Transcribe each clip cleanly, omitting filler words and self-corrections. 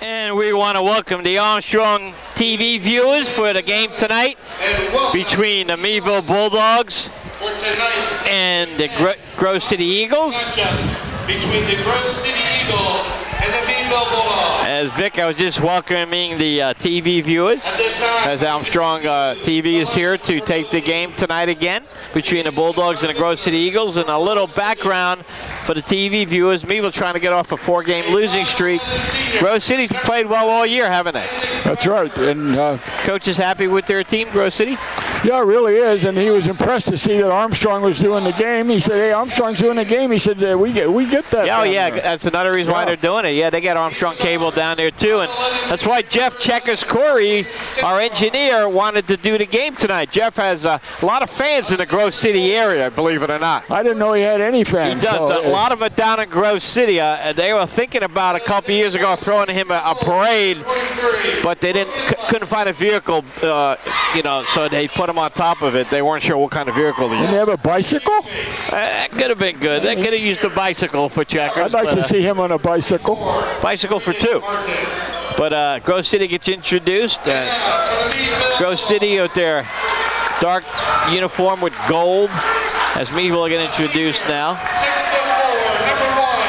And we want to welcome the Armstrong TV viewers for the game tonight between the Meadville Bulldogs and the Grove City Eagles. Between the Grove City Eagles and the Meadville Bulldogs. As Vic, I was just welcoming the TV viewers, as Armstrong TV is here to take the game tonight again between the Bulldogs and the Grove City Eagles. And a little background for the TV viewers, Meadville trying to get off a 4-game losing streak. Grove City's played well all year, haven't they? That's right. And Coach is happy with their team, Grove City? Yeah, it really is, and he was impressed to see that Armstrong was doing the game. He said, hey, Armstrong's doing the game. He said, we get that. Oh, yeah, that's another reason why they're doing it. Yeah, they got Armstrong cable down there, too, and that's why Jeff Checkers-Corey, our engineer, wanted to do the game tonight. Jeff has a lot of fans in the Grove City area, believe it or not. I didn't know he had any fans. He does. A lot of it down in Grove City. They were thinking about a couple years ago throwing him a parade, but they couldn't find a vehicle, so they put him on top of it. They weren't sure what kind of vehicle he had. Didn't they have a bicycle? Could have been good. They could have used a bicycle for Checkers. I'd like to see him on a bicycle. Bicycle for 2. But Grove City gets introduced. Grove City with their dark uniform with gold, as Meadville get introduced now.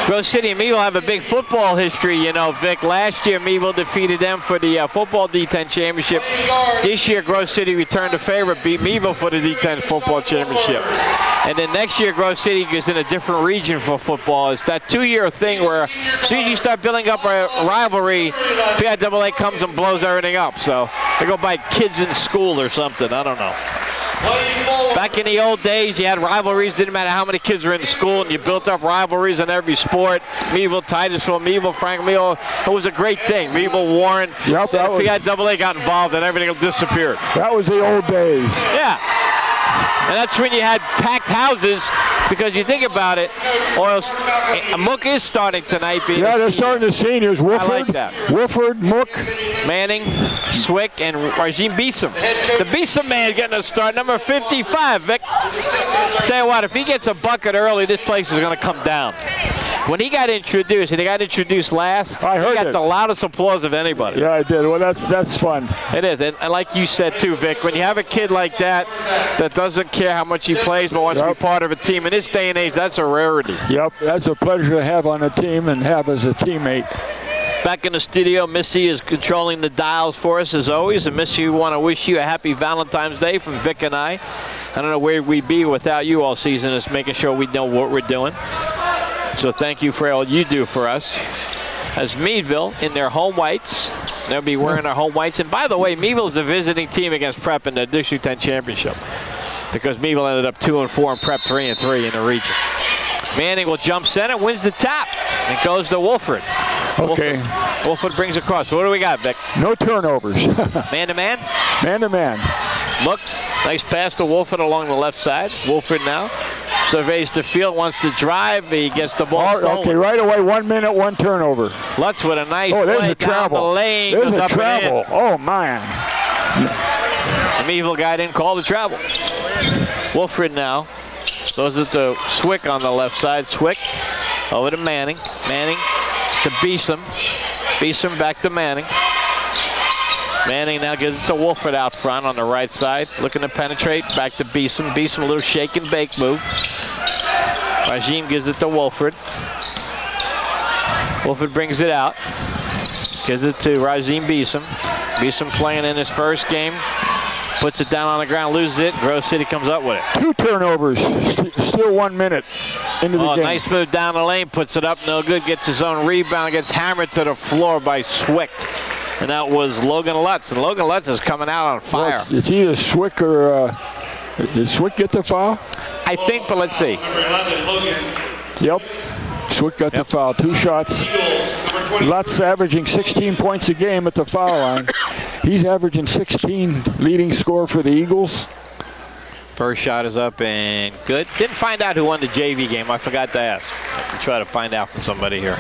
Grove City and Meadville have a big football history, you know, Vic. Last year, Meadville defeated them for the football D10 championship. This year, Grove City returned the favor, beat Meadville for the D10 football championship. And then next year, Grove City is in a different region for football. It's that 2-year thing where as soon as you start building up a rivalry, PIAA comes and blows everything up. So they go by kids in school or something. I don't know. Back in the old days, you had rivalries. Didn't matter how many kids were in school, and you built up rivalries in every sport. Meadville, Titusville, Meadville, Frank Meadville. It was a great thing. Meadville, Warren. Yep, PIAA got involved, and everything disappeared. That was the old days. Yeah. And that's when you had packed houses, because you think about it, Mook is starting tonight. Yeah, they're starting the seniors. Wolford, I like that. Wolford, Mook, Manning, Swick, and Rajim Beeson. The Beeson man getting a start, number 55, Vic. Tell you what, if he gets a bucket early, this place is going to come down. When he got introduced, and he got introduced last, I heard he got it. the loudest applause of anybody. Yeah, I did. Well, that's fun. It is, and like you said too, Vic, when you have a kid like that doesn't care how much he plays but wants to be part of a team, in this day and age, that's a rarity. Yep, that's a pleasure to have on a team and have as a teammate. Back in the studio, Missy is controlling the dials for us as always, and Missy, we want to wish you a happy Valentine's Day from Vic and I. I don't know where we'd be without you all season, is making sure we know what we're doing. So thank you for all you do for us. As Meadville in their home whites, they'll be wearing their home whites. And by the way, Meadville is the visiting team against Prep in the District 10 championship, because Meadville ended up 2-4 and Prep 3-3 in the region. Manning will jump center, wins the top, and goes to Wolford. Okay. Wolford brings across. What do we got, Vic? No turnovers. Man-to-man? Man-to-man. Look, nice pass to Wolford along the left side. Wolford now surveys the field, wants to drive. He gets the ball stolen. Okay, right away, 1 minute, 1 turnover. Lutz with a nice there's play a down travel. the lane. There's goes a up travel. And in. Oh, man. The Meadville guy didn't call the travel. Wolford now goes it to Swick on the left side. Swick over to Manning. Manning to Beeson. Beeson back to Manning. Manning now gives it to Wolford out front on the right side. Looking to penetrate. Back to Beeson. Beeson, a little shake and bake move. Rajim gives it to Wolford. Wolford brings it out. Gives it to Rajim Beeson. Beeson playing in his first game. Puts it down on the ground, loses it. Grove City comes up with it. 2 turnovers. Still 1 minute into the game. Nice move down the lane. Puts it up, no good. Gets his own rebound. Gets hammered to the floor by Swick. And that was Logan Lutz. And Logan Lutz is coming out on fire. Well, it's either Swick or... did Swick get the foul? I think, but let's see. Yep. Swick got the foul. 2 shots. Lutz averaging 16 points a game at the foul line. He's averaging 16, leading scorer for the Eagles. First shot is up and good. Didn't find out who won the JV game. I forgot to ask. I'll try to find out from somebody here.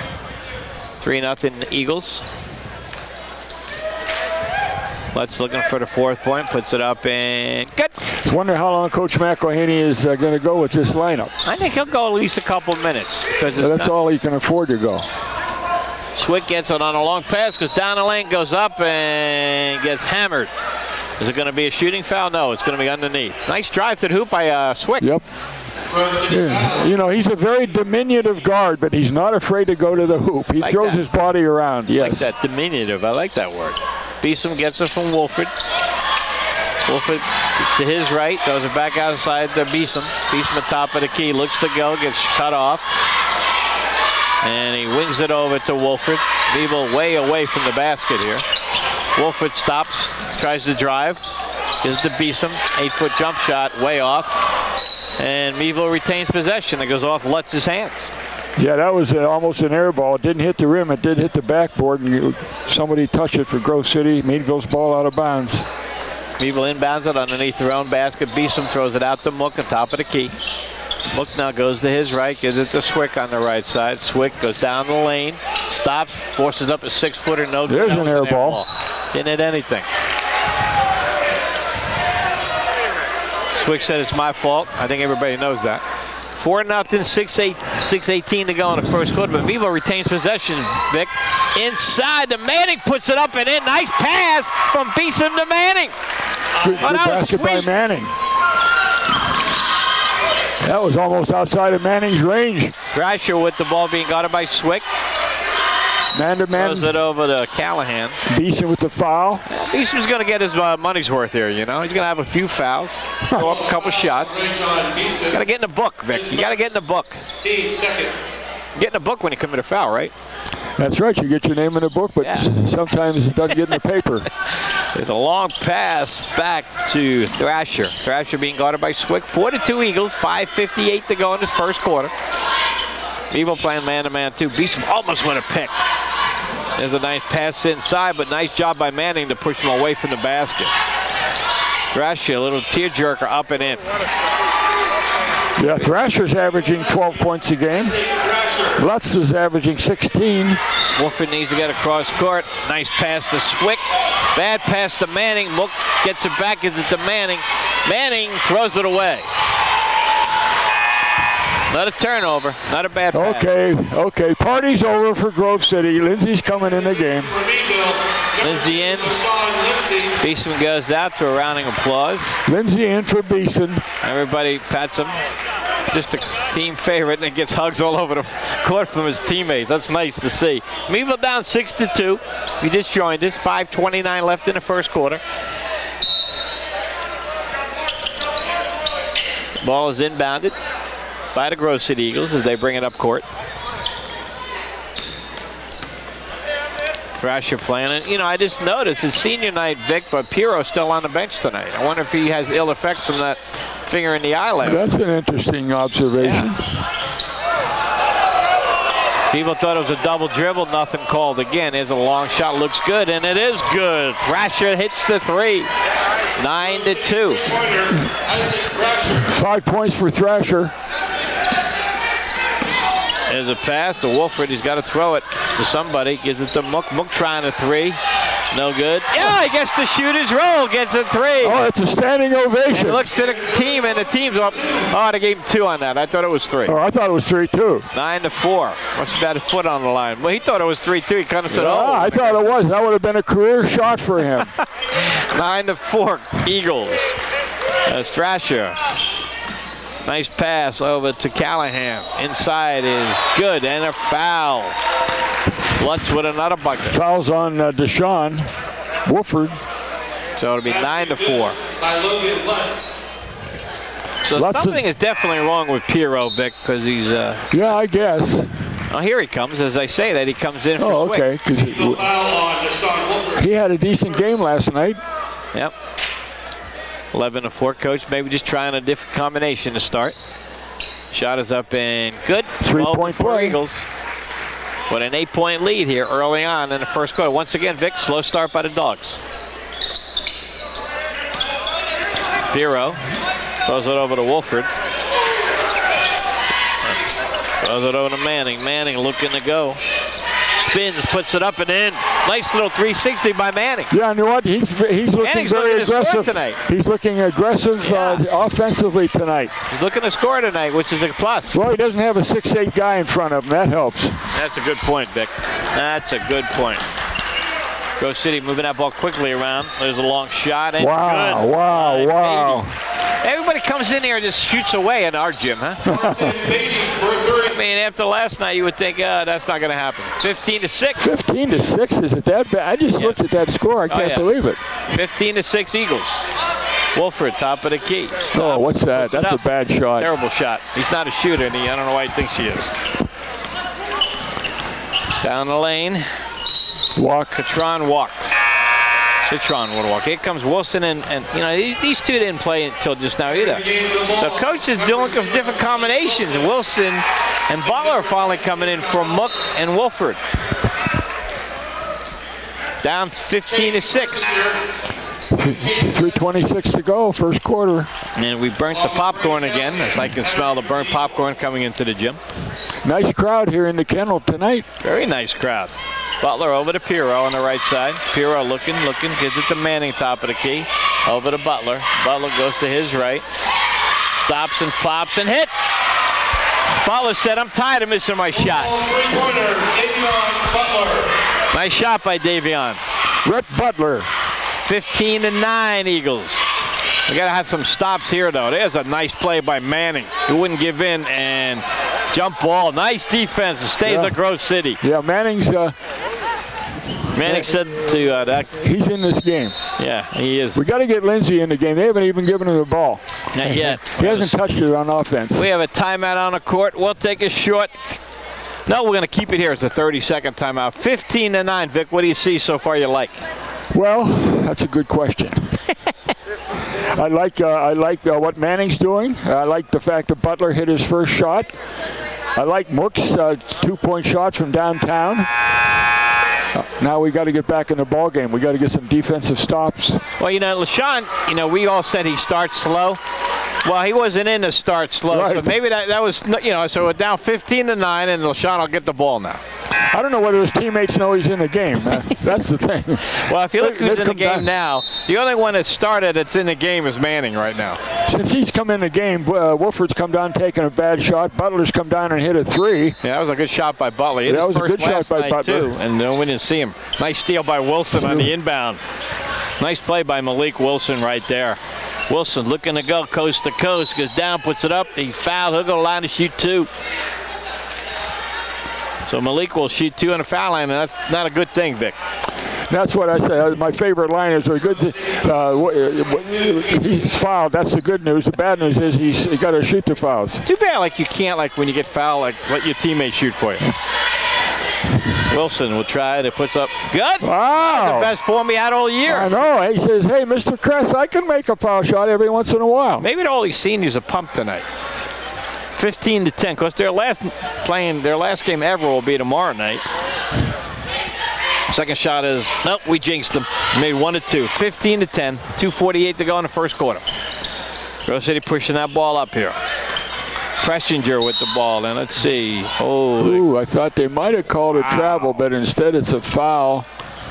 3-0 Eagles. Lutz looking for the 4th point, puts it up and good. I wonder how long Coach McElhaney is going to go with this lineup. I think he'll go at least a couple minutes. That's all he can afford to go. Swick gets it on a long pass, goes down the lane, goes up, and gets hammered. Is it going to be a shooting foul? No, it's going to be underneath. Nice drive to the hoop by Swick. Yep. Yeah. You know, he's a very diminutive guard, but he's not afraid to go to the hoop. He throws his body around. Yes. I like that, diminutive. I like that word. Beeson gets it from Wolford. Wolford to his right, throws it back outside to Beeson. Beeson at top of the key, looks to go, gets cut off. And he wings it over to Wolford. Meadville way away from the basket here. Wolford stops, tries to drive. Gives it to Beeson. 8-foot jump shot, way off. And Meadville retains possession. It goes off Lutz's hands. Yeah, that was almost an air ball. It didn't hit the rim. It did hit the backboard. And somebody touched it for Grove City. Meadville's ball out of bounds. Meadville inbounds it underneath their own basket. Beeson throws it out to Mook on top of the key. Mook now goes to his right, gives it to Swick on the right side. Swick goes down the lane, stops, forces up a 6-footer, no good. There's an air ball. Didn't hit anything. Swick said it's my fault. I think everybody knows that. 4-0, 6:18 to go in the first quarter, but Meadville retains possession, Vic. Inside, the Manning puts it up and in. Nice pass from Beeson to Manning. Good basket by Manning. That was almost outside of Manning's range. Thrasher with the ball being guarded by Swick. Man-to-man. Throws it over to Callahan. Beeson with the foul. Beeson's going to get his money's worth here, you know. He's going to have a few fouls, throw up a couple shots. Got to get in the book, Vic. You got to get in the book. Team second. Get in the book when you commit a foul, right? That's right. You get your name in the book, but sometimes it doesn't get in the paper. There's a long pass back to Thrasher. Thrasher being guarded by Swick. 4-2 Eagles. 5:58 to go in this first quarter. Meadville playing man-to-man too. Beeson almost with a pick. There's a nice pass inside, but nice job by Manning to push him away from the basket. Thrasher, a little tearjerker up and in. Yeah, Thrasher's averaging 12 points a game. Lutz is averaging 16. Wolford needs to get across court. Nice pass to Swick. Bad pass to Manning. Mook gets it back, gives it to Manning. Manning throws it away. Not a turnover, not a bad pass. Okay. Party's over for Grove City. Lindsay's coming in the game. Lindsay in. Beeson goes out to a rounding applause. Lindsay in for Beeson. Everybody pats him. Just a team favorite, and gets hugs all over the court from his teammates. That's nice to see. Meadville down 6-2. We just joined us. 5:29 left in the first quarter. Ball is inbounded by the Grove City Eagles as they bring it up court. Thrasher playing it. You know, I just noticed it's senior night, Vic, but Piro's still on the bench tonight. I wonder if he has ill effects from that finger in the eye last. That's an interesting observation. Yeah. People thought it was a double dribble, nothing called again. Here's a long shot, looks good, and it is good. Thrasher hits the three. 9-2. 5 points for Thrasher. There's a pass to Wolford. He's got to throw it to somebody. Gives it to Mook. Mook trying a three. No good. Yeah, he gets to shoot his roll. Gets a three. Oh, it's a standing ovation. He looks to the team, and the team's up. Oh, they gave him 2 on that. I thought it was 3. Oh, I thought it was 3 too. 9-4. Must have had a foot on the line. Well, he thought it was 3 too. He kind of said, "Oh." I thought it was. That would have been a career shot for him. 9-4 Eagles. Thrasher. Nice pass over to Callahan. Inside is good, and a foul. Lutz with another bucket. Fouls on Deshaun Wolford. So it'll be 9-4. By Logan Lutz. So something is definitely wrong with Piro, Vic, because he's. Yeah, I guess. Oh, here he comes. As I say that, he comes in for Swick. Okay. He had a decent game last night. Yep. 11-4, coach. Maybe just trying a different combination to start. Shot is up and good. 3-point play. Eagles. With an 8-point lead here early on in the first quarter. Once again, Vic, slow start by the Dogs. Piro throws it over to Wolford. Throws it over to Manning. Manning looking to go. spins, puts it up and in. Nice little 360 by Manning. Yeah, you know what? He's looking Manning's very looking to score aggressive tonight. He's looking aggressive offensively tonight. He's looking to score tonight, which is a plus. Well, he doesn't have a 6'8" guy in front of him. That helps. That's a good point, Vic. That's a good point. Grove City moving that ball quickly around. There's a long shot. And Wow, good. wow. Everybody comes in here and just shoots away in our gym, huh? I mean, after last night, you would think, that's not going to happen. 15-6. 15-6, is it that bad? I just looked at that score. I can't believe it. 15-6 Eagles. Wolford, top of the key. Stop. Oh, what's that? That's a bad shot. Terrible shot. He's not a shooter, and I don't know why he thinks he is. Down the lane. Walk. Catron walked. Citron would walk. Here comes Wilson, and you know, these two didn't play until just now either. So coach is doing different combinations. Wilson and Butler are finally coming in from Mook and Wolford. Down 15-6. 3:26 to go, first quarter. And we burnt the popcorn again, as I can smell the burnt popcorn coming into the gym. Nice crowd here in the kennel tonight. Very nice crowd. Butler over to Pirro on the right side. Pirro looking, gives it to Manning, top of the key. Over to Butler. Butler goes to his right. Stops and pops and hits. Butler said, I'm tired of missing my shot. Three-pointer, Davion Butler. Nice shot by Davion. Rhett Butler. 15-9 Eagles. We got to have some stops here, though. There's a nice play by Manning, who wouldn't give in, and jump ball. Nice defense. It stays at Grove City. Yeah, Manning said to that. He's in this game. Yeah, he is. We got to get Lindsay in the game. They haven't even given him the ball. Not yet. He hasn't touched it on offense. We have a timeout on the court. We'll take a short. No, we're going to keep it here. It's a 30-second timeout. 15-9. Vic, what do you see so far you like? Well, that's a good question. I like what Manning's doing. I like the fact that Butler hit his first shot. I like Mook's two-point shots from downtown. Now we got to get back in the ball game. We got to get some defensive stops. Well, you know, LaShawn, you know, we all said he starts slow. Well, he wasn't in to start slow, right. So maybe that was, you know, so we're down 15-9, and LaShawn will get the ball now. I don't know whether his teammates know he's in the game. That's the thing. Well, if you look who's in the game now, the only one that started that's in the game is Manning right now. Since he's come in the game, Wolford's come down taking a bad shot. Butler's come down and hit a three. Yeah, that was a good shot by Butler. Yeah, that was a good shot by Butler. Too, and we didn't see him. Nice steal by Wilson on the inbound. Nice play by Malik Wilson right there. Wilson looking to go coast to coast, goes down, puts it up. He fouled. He'll go to the line to shoot two. So Malik will shoot two on the foul line, and that's not a good thing, Vic. That's what I say. My favorite line is a good. He's fouled. That's the good news. The bad news is he's got to shoot the fouls. Too bad, like you can't, like when you get fouled, like let your teammates shoot for you. Wilson will try to put up. Good. Wow. The best form he had all year. I know. He says, "Hey, Mr. Kress, I can make a foul shot every once in a while." Maybe all he's seen is a pump tonight. 15-10. Of course, their last game ever will be tomorrow night. Second shot is, nope, we jinxed them. Made 1-2. 15-10. 2:48 to go in the first quarter. Grove City pushing that ball up here. Pressinger with the ball, and let's see. Oh, ooh, I thought they might have called a travel, but instead it's a foul.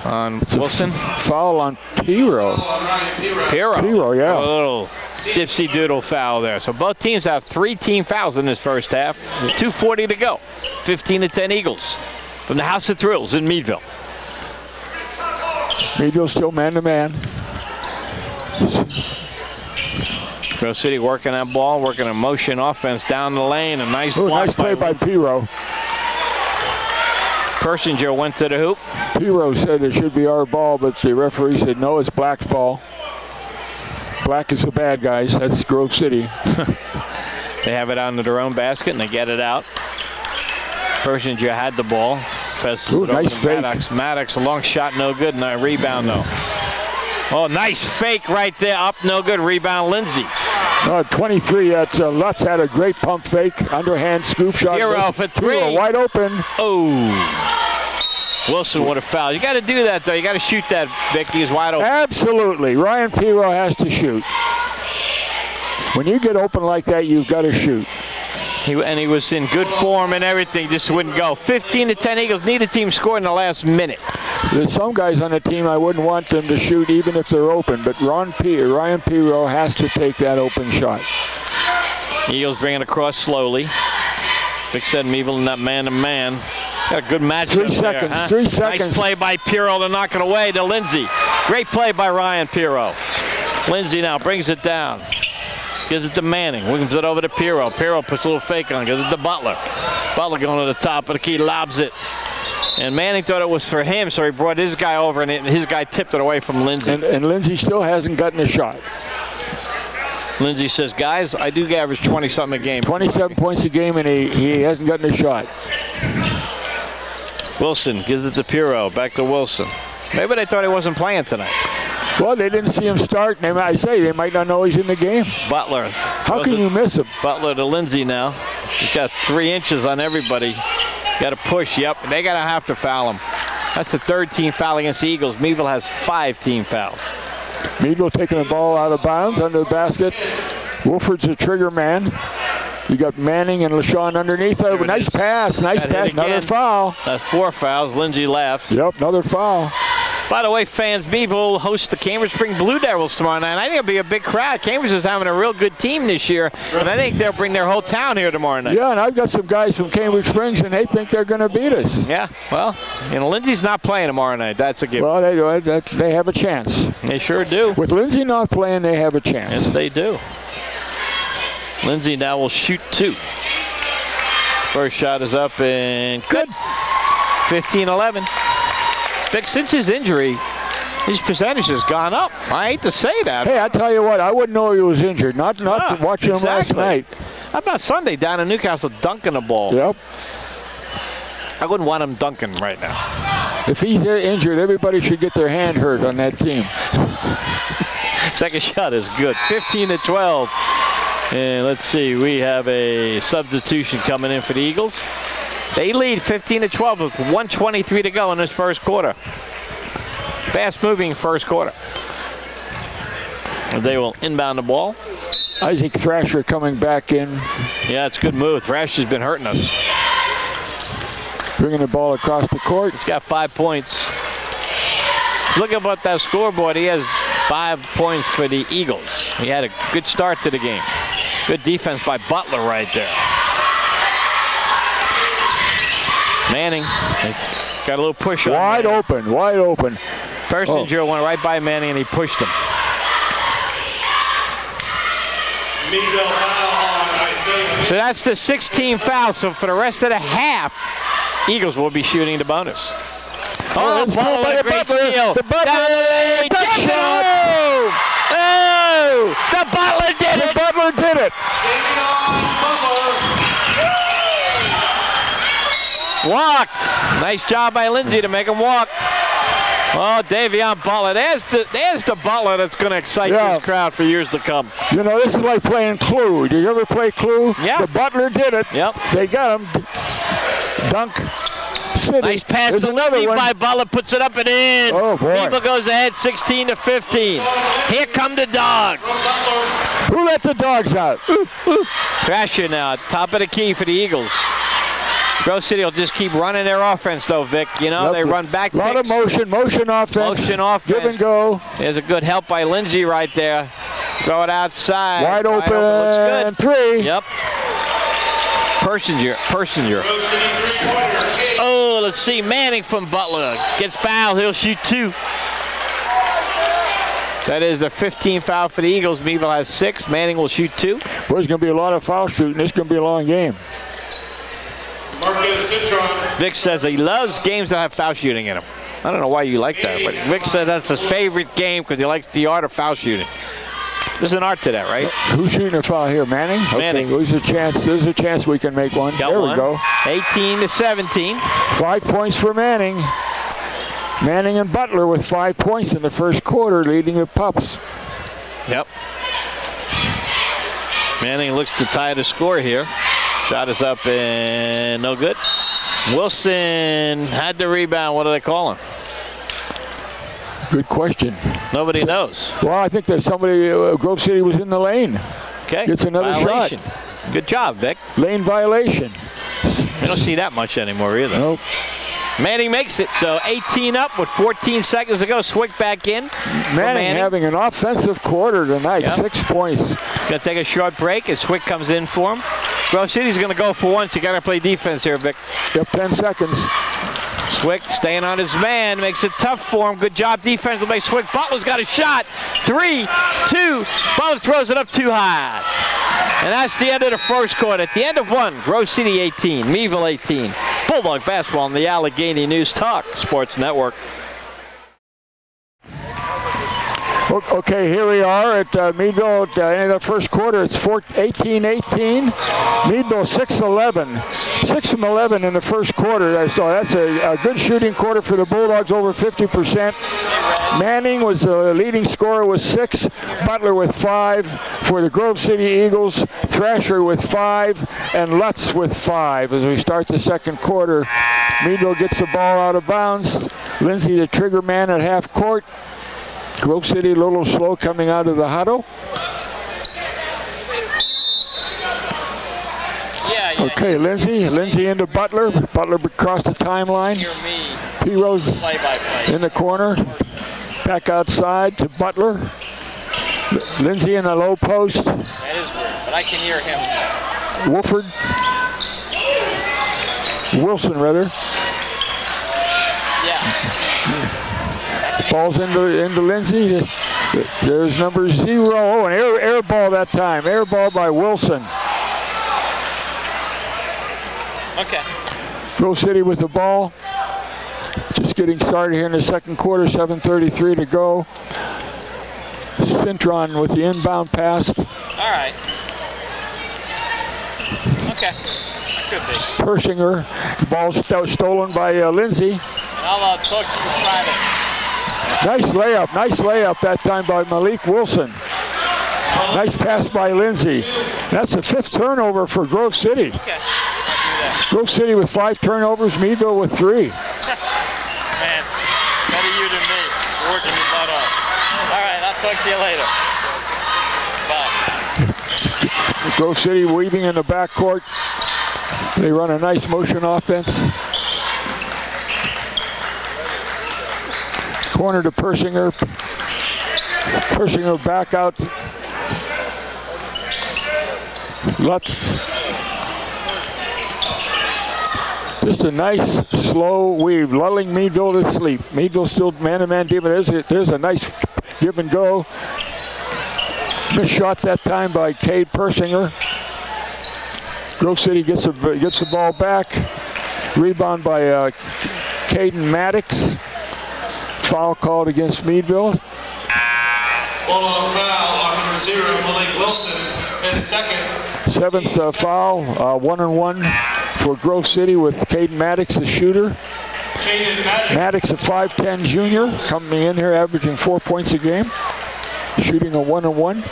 On It's Wilson? Foul on Pirro. Pirro, yeah. A little dipsy doodle foul there. So both teams have 3 team fouls in this first half. 2:40 to go. 15-10 Eagles from the House of Thrills in Meadville. Meadville still man-to-man. Grove City working that ball, working a motion offense down the lane. A nice block. Nice play by Pirro. Persinger went to the hoop. Pirro said it should be our ball, but the referee said no, it's Black's ball. Black is the bad guys. That's Grove City. They have it under their own basket, and they get it out. Persinger had the ball. Ooh, nice fake. Maddox, a long shot, no good, and a rebound, though. Oh, nice fake right there. Up, no good. Rebound, Lindsay. 23, Lutz had a great pump fake. Underhand scoop shot. Pirro for three. Pirro wide open. Oh. Wilson would have fouled. You got to do that, though. You got to shoot that, Vic. He's wide open. Absolutely. Ryan Pirro has to shoot. When you get open like that, you've got to shoot. He was in good form and everything, just wouldn't go. 15-10 Eagles. Neither team scored in the last minute. There's some guys on the team I wouldn't want them to shoot even if they're open, but Ryan Pirro has to take that open shot. Eagles bring it across slowly. Vic said Meadville in that man-to-man. Got a good match. 3 seconds. There, huh? 3 seconds. Nice play by Pirro to knock it away to Lindsay. Great play by Ryan Pirro. Lindsay now brings it down. Gives it to Manning. Wings it over to Pirro. Pirro puts a little fake on. Gives it to Butler. Butler going to the top of the key. Lobs it. And Manning thought it was for him, so he brought his guy over, and his guy tipped it away from Lindsay. And Lindsay still hasn't gotten a shot. Lindsay says, guys, I do average 20-something a game. 27 points a game, and he hasn't gotten a shot. Wilson gives it to Pirro. Back to Wilson. Maybe they thought he wasn't playing tonight. Well, they didn't see him start. They might not know he's in the game. Butler. How can you miss him? Butler to Lindsay now. He's got 3 inches on everybody. Got to push. Yep, they got to have to foul him. That's the 3rd team foul against the Eagles. Meadville has 5 team fouls. Meadville taking the ball out of bounds under the basket. Wolford's a trigger man. You got Manning and LaShawn underneath. Nice pass. Another foul. That's 4 fouls. Lindsay laughs. Yep, another foul. By the way, fans, Meadville hosts the Cambridge Spring Blue Devils tomorrow night. I think it'll be a big crowd. Cambridge is having a real good team this year, and I think they'll bring their whole town here tomorrow night. Yeah, and I've got some guys from Cambridge Springs, and they think they're going to beat us. Yeah, well, Lindsay's not playing tomorrow night. That's a given. Well, they have a chance. They sure do. With Lindsay not playing, they have a chance. Yes, they do. Lindsay now will shoot 2. First shot is up and good. 15-11. Vic, since his injury, his percentage has gone up. I hate to say that. Hey, I tell you what, I wouldn't know he was injured. Not watching him last night. How about Sunday down in Newcastle dunking the ball? Yep. I wouldn't want him dunking right now. If he's injured, everybody should get their hand hurt on that team. Second shot is good. 15-12. And let's see, we have a substitution coming in for the Eagles. They lead 15-12 with 1:23 to go in this first quarter. Fast-moving first quarter. They will inbound the ball. Isaac Thrasher coming back in. Yeah, it's a good move. Thrasher's been hurting us. Bringing the ball across the court. He's got 5 points. Look about that scoreboard. He has 5 points for the Eagles. He had a good start to the game. Good defense by Butler right there. Manning got a little push on Wide open. Persinger went right by Manning and he pushed him. So that's the 16 fouls. So for the rest of the half, Eagles will be shooting the bonus. Oh, Butler with a great steal. The Butler the Butler did it. The Butler did it. Walked. Nice job by Lindsay to make him walk. Oh, Davion Butler. There's the Butler that's going to excite this crowd for years to come. You know, this is like playing Clue. Did you ever play Clue? Yeah. The Butler did it. Yep. They got him. Dunk. City. Nice pass There's to Lindsay by Butler. Puts it up and in. Oh, boy. Meadville goes ahead 16-15. Here come the Dogs. Who let the Dogs out? Thrasher now, top of the key for the Eagles. Grove City will just keep running their offense, though, Vic. You know, they run back picks. A lot of motion offense. Motion offense. Give and go. There's a good help by Lindsay right there. Throw it outside. Wide open. Looks good. 3. Yep. Persinger. Oh, let's see. Manning from Butler gets fouled. He'll shoot 2. That is a 15 foul for the Eagles. Meadville has 6. Manning will shoot 2. Boy, there's going to be a lot of foul shooting. This is going to be a long game. Vic says he loves games that have foul shooting in them. I don't know why you like that, but Vic said that's his favorite game because he likes the art of foul shooting. There's an art to that, right? Who's shooting a foul here, Manning? Manning. Okay, there's a chance we can make one. Got there one. We go. 18-17. 5 points for Manning. Manning and Butler with 5 points in the first quarter, leading the Pups. Yep. Manning looks to tie the score here. Shot is up and no good. Wilson had the rebound. What do they call him? Good question. Nobody knows. Well, I think that somebody, Grove City was in the lane. Okay. Gets another violation. shot. Good job, Vic. Lane violation. I don't see that much anymore either. Nope. Manning makes it, so 18 up with 14 seconds to go. Swick back in. Manning having an offensive quarter tonight, 6 points. Going to take a short break as Swick comes in for him. Grove City's going to go for once. You got to play defense here, Vic. Yep, 10 seconds. Swick staying on his man, makes it tough for him. Good job defense by Swick. Butler's got a shot. 3, 2, Butler throws it up too high. And that's the end of the first quarter. At the end of one, Grove City 18, Meadville 18. Bulldog basketball on the Allegheny News Talk Sports Network. Okay, here we are at Meadville at the end of the first quarter. It's 18-18. Meadville 6-11. 6 from 11 in the first quarter. So that's a good shooting quarter for the Bulldogs, over 50%. Manning was the leading scorer with 6. Butler with 5. For the Grove City Eagles, Thrasher with 5. And Lutz with 5 as we start the second quarter. Meadville gets the ball out of bounds. Lindsay, the trigger man at half court. Grove City a little slow coming out of the huddle. Okay, Lindsay into Butler. Butler across the timeline. P-Rose in the corner. Back outside to Butler. Lindsay in the low post. That is weird, but I can hear him. Wolford. Wilson, rather. Ball's into Lindsay. There's number 0. Oh, an air ball that time. Air ball by Wilson. Okay. Grove City with the ball. Just getting started here in the second quarter. 7:33 to go. Cintron with the inbound pass. All right. Okay. Could be. Persinger. The ball's stolen by Lindsay. I'll talk to you private. Nice layup that time by Malik Wilson. Nice pass by Lindsay. That's the 5th turnover for Grove City. Okay. Grove City with 5 turnovers, Meadville with 3. Man, better you than me. You're working your butt off. All right, I'll talk to you later. Bye. Grove City weaving in the backcourt. They run a nice motion offense. Corner to Persinger. Persinger back out. Lutz. Just a nice slow weave, lulling Meadville to sleep. Meadville still man-to-man defense. There's a nice give and go. Missed shots that time by Cade Persinger. Grove City gets the ball back. Rebound by Caden Maddox. Foul called against Meadville. Ball on foul on number 0, Malik Wilson, his second. 7th foul, 1-on-1 for Grove City with Caden Maddox, the shooter. Maddox, a 5'10 junior, coming in here averaging 4 points a game, shooting a 1-on-1.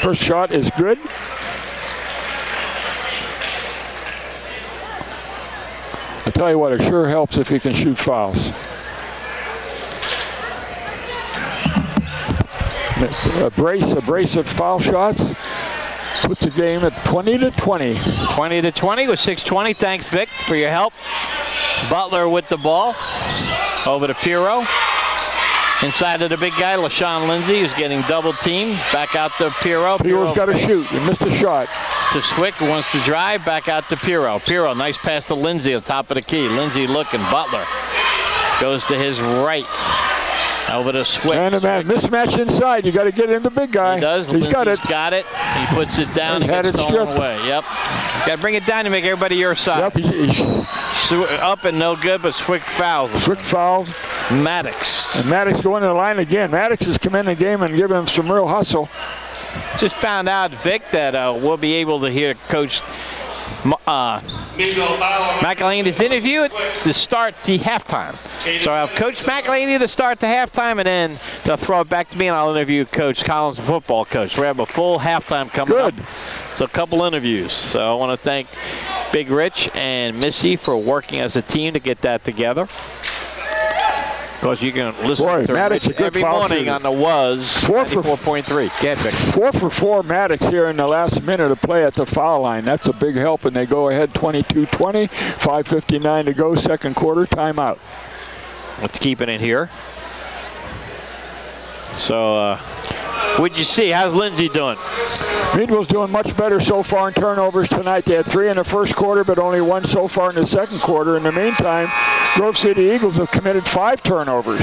First shot is good. I tell you what, it sure helps if he can shoot fouls. A brace of foul shots puts the game at 20-20. 20-20 with 6:20. Thanks, Vic, for your help. Butler with the ball. Over to Pirro. Inside of the big guy, LaShawn Lindsay, who's getting double teamed. Back out to Pirro. Pirro's got to shoot. He missed a shot. To Swick, who wants to drive. Back out to Pirro. Pirro, nice pass to Lindsay on top of the key. Lindsay looking. Butler goes to his right. Over to Swick. And a man mismatch inside. You got to get in the big guy. He does. He's got it. Got it. He puts it down. He gets stolen away. Yep. Got to bring it down to make everybody your side. Yep. Up and no good, but Swick fouls. Swick fouls. Maddox. And Maddox going to the line again. Maddox has come in the game and given him some real hustle. Just found out, Vic, that we'll be able to hear Coach McElhaney's interview to start the halftime. So I'll have Coach McElhaney to start the halftime, and then they'll throw it back to me, and I'll interview Coach Collins, the football coach. We have a full halftime coming up. So a couple interviews. So I want to thank Big Rich and Missy for working as a team to get that together. Because you can listen Boy, to Maddox a Rich good every foul morning shooter. on the Was 4.3. Get Vic. 4 for 4 Maddox here in the last minute of play at the foul line. That's a big help, and they go ahead 22-20. 5:59 to go, second quarter, timeout. With keeping it here. So, what'd you see? How's Lindsay doing? Meadville's doing much better so far in turnovers tonight. They had 3 in the first quarter, but only 1 so far in the second quarter. In the meantime, Grove City Eagles have committed 5 turnovers.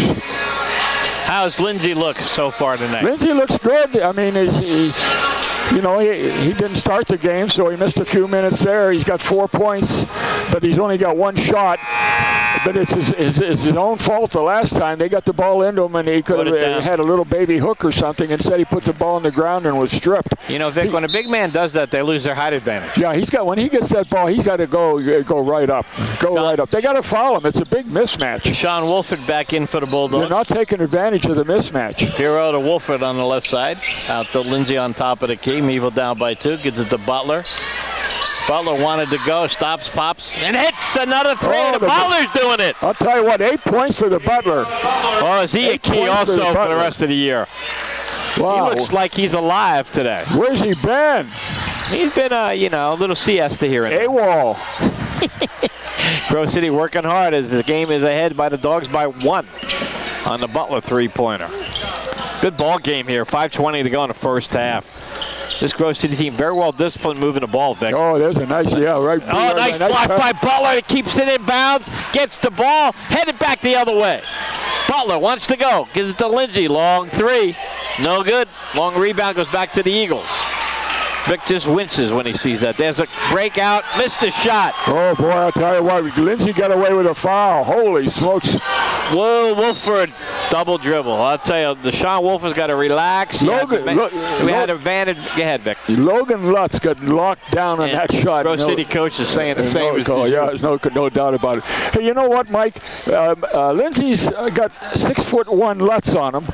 How's Lindsay look so far tonight? Lindsay looks good. I mean, he didn't start the game, so he missed a few minutes there. He's got 4 points, but he's only got 1 shot. But it's his own fault the last time. They got the ball into him, and he could have had a little baby hook or something. Instead, he put the ball on the ground and was stripped. You know, Vic, when a big man does that, they lose their height advantage. Yeah, when he gets that ball, he's got to go right up. Right up. They got to foul him. It's a big mismatch. Sean Wolford back in for the Bulldogs. They're not taking advantage of the mismatch. Fiorillo to Wolford on the left side. Out to Lindsay on top of the key. Meadville down by 2. Gives it to Butler. Butler wanted to go, stops, pops, and hits another 3. The Butler's doing it. I'll tell you what, 8 points for the Butler. Oh, is he a key also for the rest of the year? Wow. He looks like he's alive today. Where's he been? He's been, a little siesta here. AWOL. Grove City working hard as the game is ahead by the Dogs by 1 on the Butler 3-pointer. Good ball game here. 5:20 to go in the first half. This Grove City team very well disciplined moving the ball, Vic. Oh, there's a nice, right. Oh, nice block by Butler. Keeps it in bounds. Gets the ball. Headed back the other way. Butler wants to go. Gives it to Lindsay. Long 3. No good. Long rebound goes back to the Eagles. Vic just winces when he sees that. There's a breakout. Missed a shot. Oh, boy, I'll tell you what. Lindsay got away with a foul. Holy smokes. Whoa, Wolford. Double dribble. I'll tell you, Deshaun Wolford's got to relax. We had advantage. Go ahead, Vic. Logan Lutz got locked down on that shot. Grove City coach is saying the same as you. Yeah, there's no doubt about it. Hey, you know what, Mike? Lindsay's got 6'1" Lutz on him.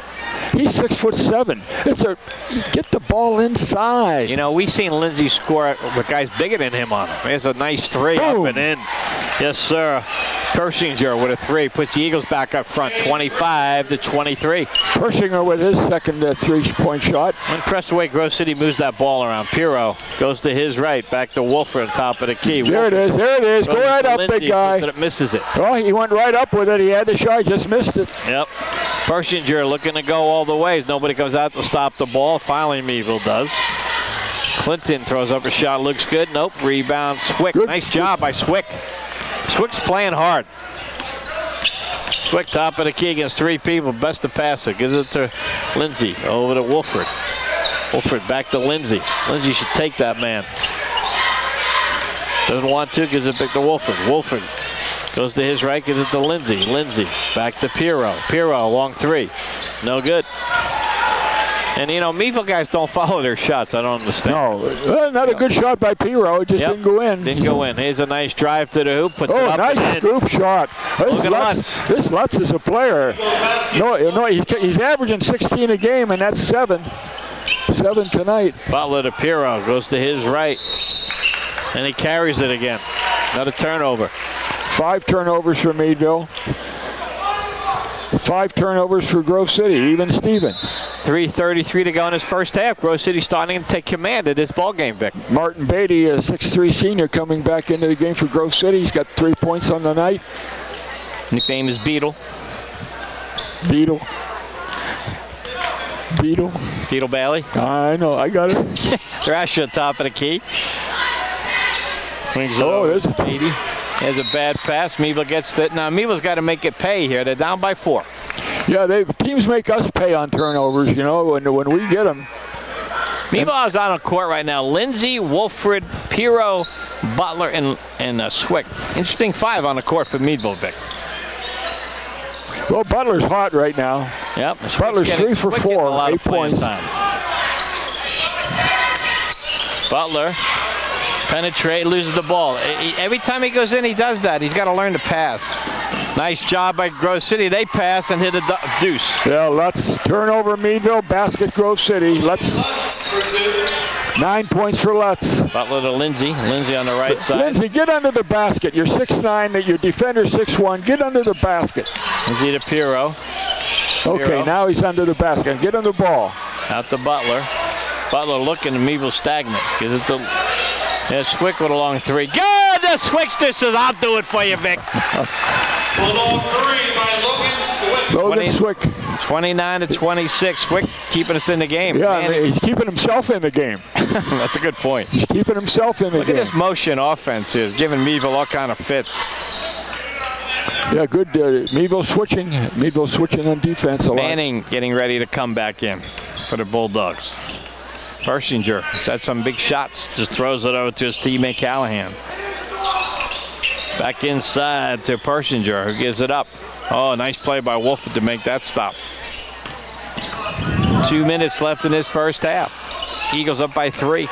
He's 6'7". Get the ball inside. You know, we've seen Lindsay score with guys bigger than him on him. There's a nice 3 Boom. up and in. Yes, sir. Persinger with a 3 puts the Eagles back up front, 25-23. Persinger with his second 3-point shot. When pressed away, Grove City moves that ball around. Pirro goes to his right, back to Wolford on top of the key. There it is. Go right up, big guy. It misses it. Oh, he went right up with it. He had the shot, just missed it. Yep. Persinger looking to go all the way. Nobody comes out to stop the ball. Finally, Meadville does. Clinton throws up a shot. Looks good. Nope. Rebound. Swick. Nice job by Swick. Swick's playing hard. Swick top of the key against 3 people. Best to pass it. Gives it to Lindsay. Over to Wolford. Wolford back to Lindsay. Lindsay should take that man. Doesn't want to. Gives it back to Wolford. Wolford goes to his right. Gives it to Lindsay. Lindsay back to Pirro. Pirro long 3. No good. And, you know, Meadville guys don't follow their shots. I don't understand. No, another good shot by Pirro. It just didn't go in. Didn't go in. Here's a nice drive to the hoop. Puts it up nice scoop shot. This Lutz is a player. No, he's averaging 16 a game, and that's 7. 7 tonight. Butler to Pirro. Goes to his right. And he carries it again. Another turnover. 5 turnovers for Meadville. 5 turnovers for Grove City, even Steven. 3:33 to go in his first half. Grove City starting to take command of this ball game, Vic. Martin Beatty, a 6'3" senior, coming back into the game for Grove City. He's got 3 points on the night. Nickname is Beetle. Beetle Bailey. I know, I got it. Thrasher top of the key. There's a Beatty. There's a bad pass. Meadville gets it. Now, Meadville's got to make it pay here. They're down by 4. Yeah, teams make us pay on turnovers, you know, when we get them. Meadville is on the court right now. Lindsay, Wolford, Pirro, Butler, and Swick. Interesting 5 on the court for Meadville, Vic. Well, Butler's hot right now. Yep. Butler's 3 for 4, 8 points. Butler penetrate, loses the ball. Every time he goes in, he does that. He's got to learn to pass. Nice job by Grove City. They pass and hit a deuce. Yeah, Lutz turnover Meadville, basket Grove City. Let's 9 points for Lutz. Butler to Lindsay. Lindsay on the right side. Lindsay, get under the basket. You're 6'9", your defender 6'1". Get under the basket. Lindsay to Pirro. Okay, now he's under the basket. Get on the ball. Out to Butler. Butler looking to Meadville stagnant. Gives it to Swick with a long three. Good! The Swickster says, I'll do it for you, Vic. Bulldog 3 by Logan Swick. Logan Swick. 29-26. Swick keeping us in the game. Yeah, man, he's keeping himself in the game. That's a good point. He's keeping himself in the game. Look at this motion offense here, giving Meadville all kind of fits. Yeah, good. Meadville switching. Meadville switching on defense a lot. Manning getting ready to come back in for the Bulldogs. Persinger has had some big shots. Just throws it over to his teammate Callahan. Back inside to Persinger, who gives it up. Oh, nice play by Wolford to make that stop. 2 minutes left in this first half. Eagles up by 3.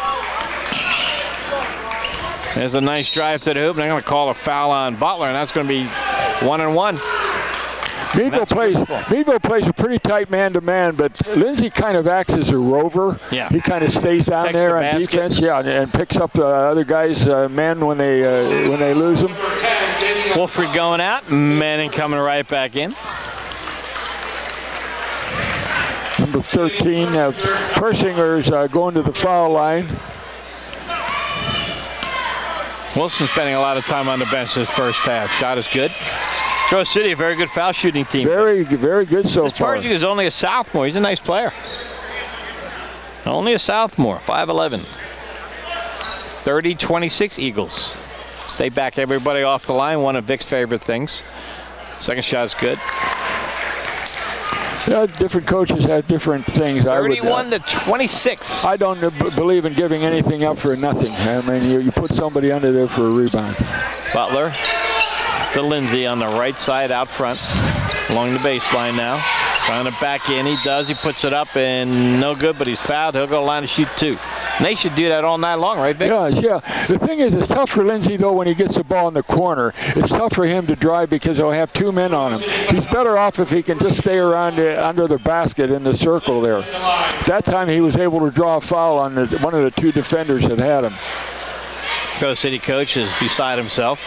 There's a nice drive to the hoop. They're going to call a foul on Butler, and that's going to be 1-1. Meadville plays a pretty tight man-to-man, but Lindsay kind of acts as a rover. Yeah. He kind of stays down there on defense, yeah, and picks up the other guys' men when they lose them. Wolford going out, Manning coming right back in. Number 13, Persinger's going to the foul line. Wilson spending a lot of time on the bench this first half. Shot is good. Grove City, a very good foul shooting team. Very good so far. Persinger is only a sophomore. He's a nice player. Only a sophomore, 5'11". 30-26 Eagles. They back everybody off the line, one of Vic's favorite things. Second shot is good. Yeah, different coaches have different things. 31-26. I don't believe in giving anything up for nothing. I mean, you put somebody under there for a rebound. Butler to Lindsay on the right side out front. Along the baseline now. Trying to back in. He does. He puts it up and no good, but he's fouled. He'll go line to shoot 2. And they should do that all night long, right, Vic? Yeah. The thing is, it's tough for Lindsay, though, when he gets the ball in the corner. It's tough for him to drive because he'll have 2 men on him. He's better off if he can just stay around under the basket in the circle there. That time he was able to draw a foul on one of the 2 defenders that had him. Grove City coach is beside himself.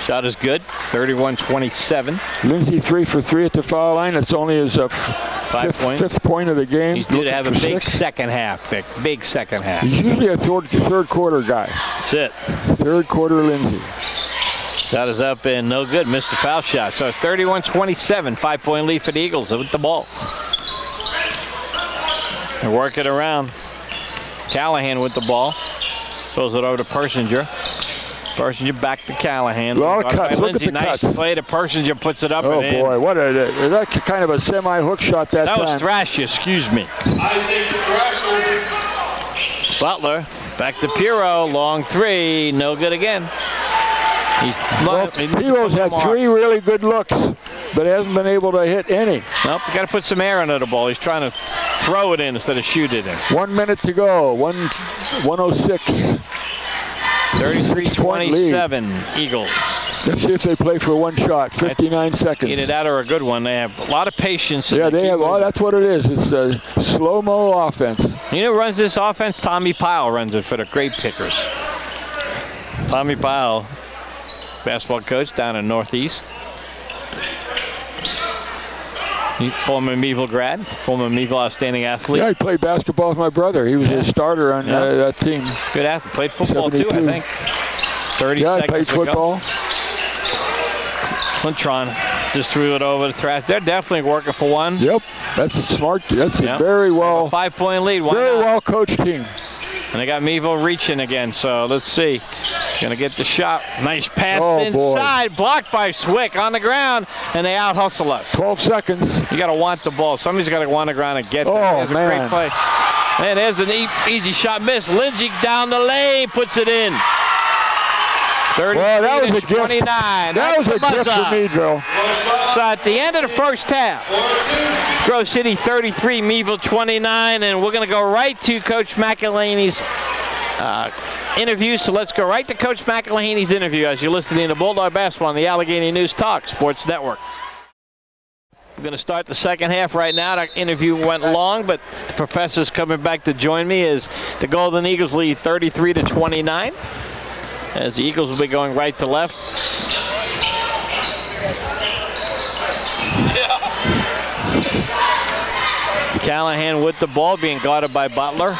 Shot is good, 31-27. Lindsay 3 for 3 at the foul line. It's only his fifth point of the game. He's due to have a big second half, Vic. Big second half. He's usually a third quarter guy. That's it. Third quarter Lindsay. Shot is up and no good. Missed the foul shot. So it's 31-27. 5-point lead for the Eagles with the ball. They work it around. Callahan with the ball. Throws it over to Persinger. Persinger back to Callahan. A lot of cuts. Look at the nice cuts. Play to Persinger, puts it up and in. Oh, boy. What is that kind of a semi-hook shot that time? That was Thrasher, excuse me. Isaac Thrasher. Butler, back to Pirro. Long 3, no good again. Pirro's had 3 really good looks, but hasn't been able to hit any. Nope, you got to put some air under the ball. He's trying to throw it in instead of shoot it in. 1 minute to go. 1:06. 33-27 Eagles. Let's see if they play for 1 shot. 59 seconds. Either that or a good one. They have a lot of patience. Yeah, they have. Oh, that's what it is. It's a slow-mo offense. You know who runs this offense? Tommy Pyle runs it for the Grape Pickers. Tommy Pyle, basketball coach down in Northeast. Former Meadville grad, former Meadville outstanding athlete. Yeah, he played basketball with my brother. He was a starter on that team. Good athlete. Played football 72. Too, I think. 30 seconds he played football. Clintron just threw it over the Thrash. They're definitely working for 1. Yep, that's smart. That's a very well. A 5-point lead. Very well coached team. And they got Meadville reaching again, so let's see. Gonna get the shot. Nice pass inside. Boy. Blocked by Swick on the ground, and they out-hustle us. 12 seconds. You gotta want the ball. Somebody's gotta want the ground and get that. There's a great play. Man, there's an easy shot miss. Lindsay down the lane, puts it in. 30 that was a 29. That was a gift for Meadville. So at the end of the first half, Grove City 33, Meadville 29, and we're going to go right to Coach McElhaney's interview. So let's go right to Coach McElhaney's interview as you're listening to Bulldog Basketball on the Allegheny News Talk Sports Network. We're going to start the second half right now. That interview went long, but the professor's coming back to join me as the Golden Eagles lead 33-29. As the Eagles will be going right to left. Callahan with the ball, being guarded by Butler.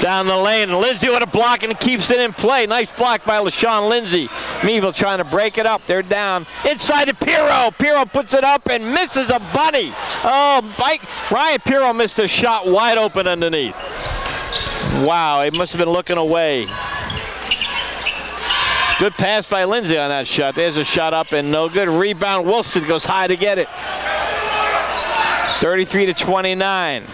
Down the lane, Lindsay with a block and keeps it in play. Nice block by LaShawn Lindsay. Meadville trying to break it up. They're down inside to Pirro. Pirro puts it up and misses a bunny. Oh, Ryan Pirro missed a shot wide open underneath. Wow, he must have been looking away. Good pass by Lindsay on that shot. There's a shot up and no good. Rebound, Wilson goes high to get it. 33-29.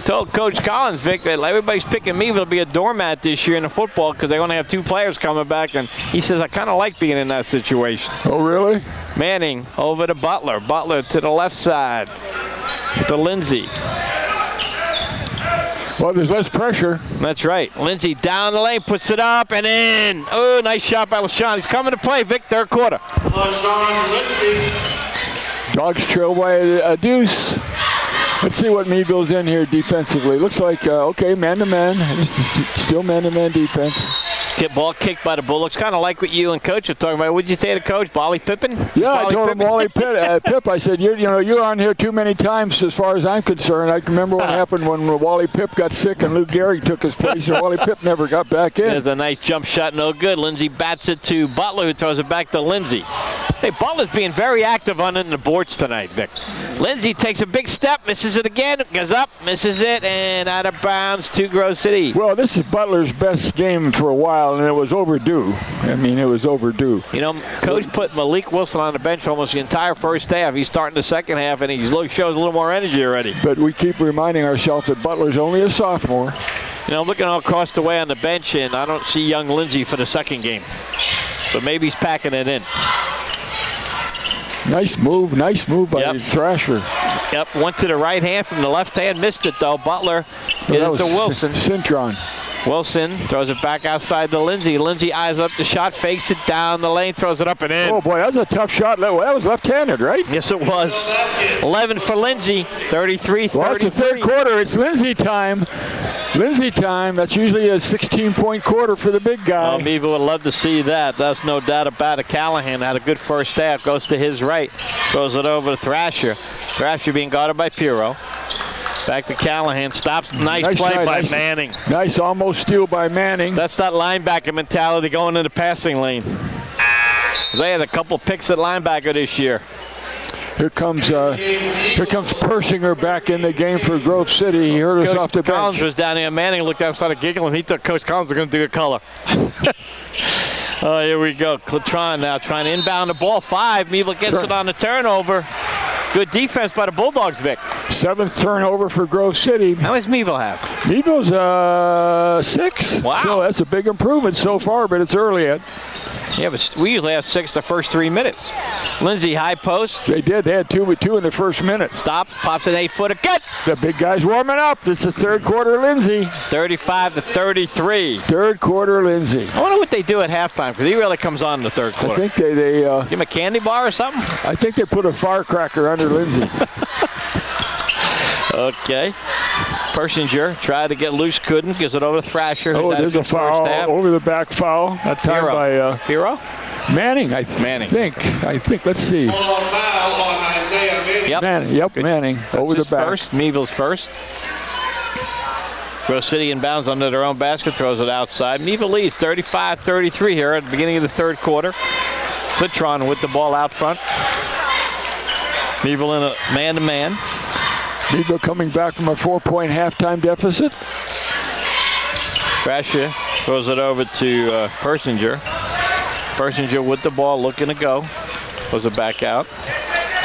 Told Coach Collins, Vic, that everybody's picking Meadville to be a doormat this year in the football because they only have 2 players coming back, and he says, I kind of like being in that situation. Oh, really? Manning over to Butler. Butler to the left side to Lindsay. Well, there's less pressure. That's right. Lindsay down the lane, puts it up and in. Oh, nice shot by LaShawn. He's coming to play, Vic, third quarter. LaShawn Lindsay. Dogs trail by a deuce. Let's see what Meadville's in here defensively. Looks like, okay, man-to-man. Still man-to-man defense. Get ball kicked by the Bulldogs. Kind of like what you and Coach are talking about. What did you say to Coach? Wally Pippin? Yeah, I told him Wally Pip. I said, you're on here too many times as far as I'm concerned. I can remember what happened when Wally Pip got sick and Lou Gehrig took his place, and Wally Pip never got back in. There's a nice jump shot, no good. Lindsay bats it to Butler, who throws it back to Lindsay. Hey, Butler's being very active on the boards tonight, Vic. Lindsay takes a big step, misses it again, goes up, misses it, and out of bounds to Grove City. Well, this is Butler's best game for a while, and it was overdue. I mean, it was overdue. You know, Coach put Malik Wilson on the bench almost the entire first half. He's starting the second half, and he shows a little more energy already. But we keep reminding ourselves that Butler's only a sophomore. You know, I'm looking all across the way on the bench, and I don't see young Lindsay for the second game. But maybe he's packing it in. Nice move by Thrasher. Yep, went to the right hand from the left hand, missed it though. Butler gets it to Wilson. Cintron. Wilson throws it back outside to Lindsay. Lindsay eyes up the shot, fakes it down the lane, throws it up and in. Oh boy, that was a tough shot. That was left-handed, right? Yes, it was. 11 for Lindsay, 33-33. Well, it's the third quarter. It's Lindsay time. Lindsay time. That's usually a 16-point quarter for the big guy. Oh, Meadville would love to see that. That's no doubt about it. Callahan had a good first half. Goes to his right. Throws it over to Thrasher. Thrasher being guarded by Pirro. Back to Callahan. Stops. Nice play by Manning. Nice almost steal by Manning. That's that linebacker mentality going in the passing lane. They had a couple picks at linebacker this year. Here comes Persinger back in the game for Grove City. He heard us off the bench. Collins was down here. Manning looked outside of giggling. He thought Coach Collins was going to do a color. Oh, here we go. Clatron now trying to inbound the ball. 5. Meadville gets it on the turnover. Good defense by the Bulldogs, Vic. 7th turnover for Grove City. How much Meadville have? Meadville's 6. Wow. So that's a big improvement so far, but it's early yet. Yeah, but we usually have 6 the first 3 minutes. Lindsay, high post. They did. They had 2 in the first minute. Stops, pops an 8-footer. Good! The big guy's warming up. It's the third quarter, Lindsay. 35-33. Third quarter, Lindsay. I wonder what they do at halftime, because he really comes on in the third quarter. I think they give him a candy bar or something? I think they put a firecracker under Lindsay. Okay. Persinger tried to get loose, couldn't. Gives it over to Thrasher. Oh, there's a foul. Over the back foul. That time by Pirro? Manning, I think. Let's see. Foul on Isaiah Manning. Yep. Manning. Yep, Manning. That's over the back. First. Meadville's first. Grove City inbounds under their own basket, throws it outside. Meadville leads 35-33 here at the beginning of the third quarter. Clitron with the ball out front. Meadville in a man-to-man. Meadville coming back from a 4-point halftime deficit. Thrasher throws it over to Persinger. Persinger with the ball, looking to go. Throws it back out.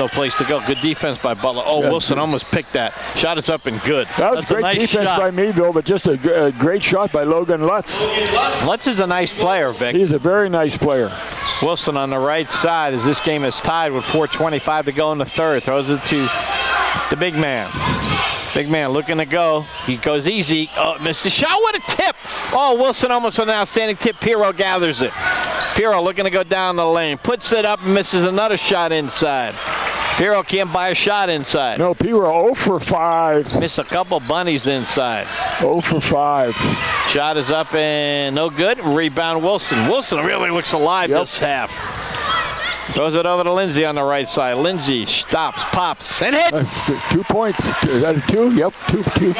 No place to go. Good defense by Butler. Oh, yeah. Wilson almost picked that. Shot is up and good. That was great defense by Meadville, but just a great shot by Logan Lutz. Lutz is a nice player, Vic. He's a very nice player. Wilson on the right side as this game is tied with 4:25 to go in the third. Throws it to the big man. Big man looking to go. He goes easy. Oh, missed the shot. What a tip. Oh, Wilson almost with an outstanding tip. Pirro gathers it. Pirro looking to go down the lane. Puts it up and misses another shot inside. Pirro can't buy a shot inside. No, Pirro 0 for 5. Missed a couple bunnies inside. 0 for 5. Shot is up and no good. Rebound Wilson. Wilson really looks alive this half. Throws it over to Lindsay on the right side. Lindsay stops, pops, and hits. 2 points. Is that a 2? Yep, 2.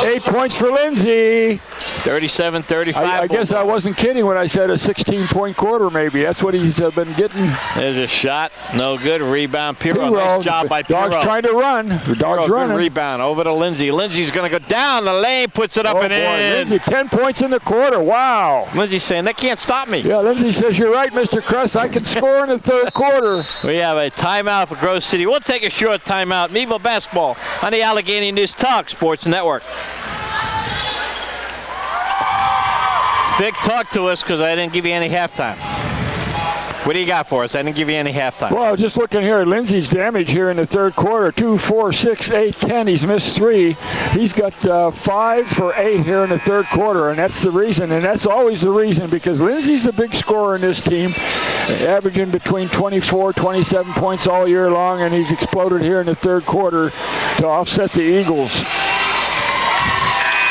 8 points for Lindsay. 37-35. I guess I wasn't kidding when I said a 16-point quarter maybe. That's what he's been getting. There's a shot. No good. Rebound. Pirro. Nice job by Pirro. Dog's trying to run. The dog's running. Rebound over to Lindsay. Lindsay's going to go down the lane. Puts it up and in. Lindsay, 10 points in the quarter. Wow. Lindsay's saying, they can't stop me. Yeah, Lindsay says, you're right, Mr. Kress. I can score in the third quarter. We have a timeout for Grove City. We'll take a short timeout. Meadville basketball on the Allegheny News Talk Sports Network. Vic, talk to us because I didn't give you any halftime. What do you got for us? I didn't give you any halftime. Well, just looking here at Lindsay's damage here in the third quarter. 2, 4, 6, 8, 10. He's missed 3. He's got 5 for 8 here in the third quarter, and that's the reason, and that's always the reason, because Lindsay's the big scorer in this team, averaging between 24, 27 points all year long, and he's exploded here in the third quarter to offset the Eagles.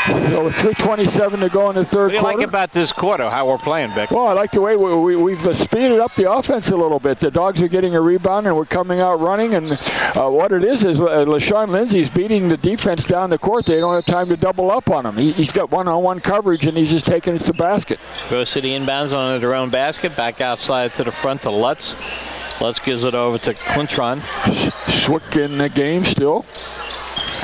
So with 3:27 to go in the third quarter. What do you like about this quarter, how we're playing, Vic? Well, I like the way we've speeded up the offense a little bit. The Dogs are getting a rebound, and we're coming out running. And what it is LaShawn Lindsay's beating the defense down the court. They don't have time to double up on him. He's got one-on-one coverage, and he's just taking it to the basket. Grove City inbounds on their own basket. Back outside to the front to Lutz. Lutz gives it over to Quintron. Swick in the game still.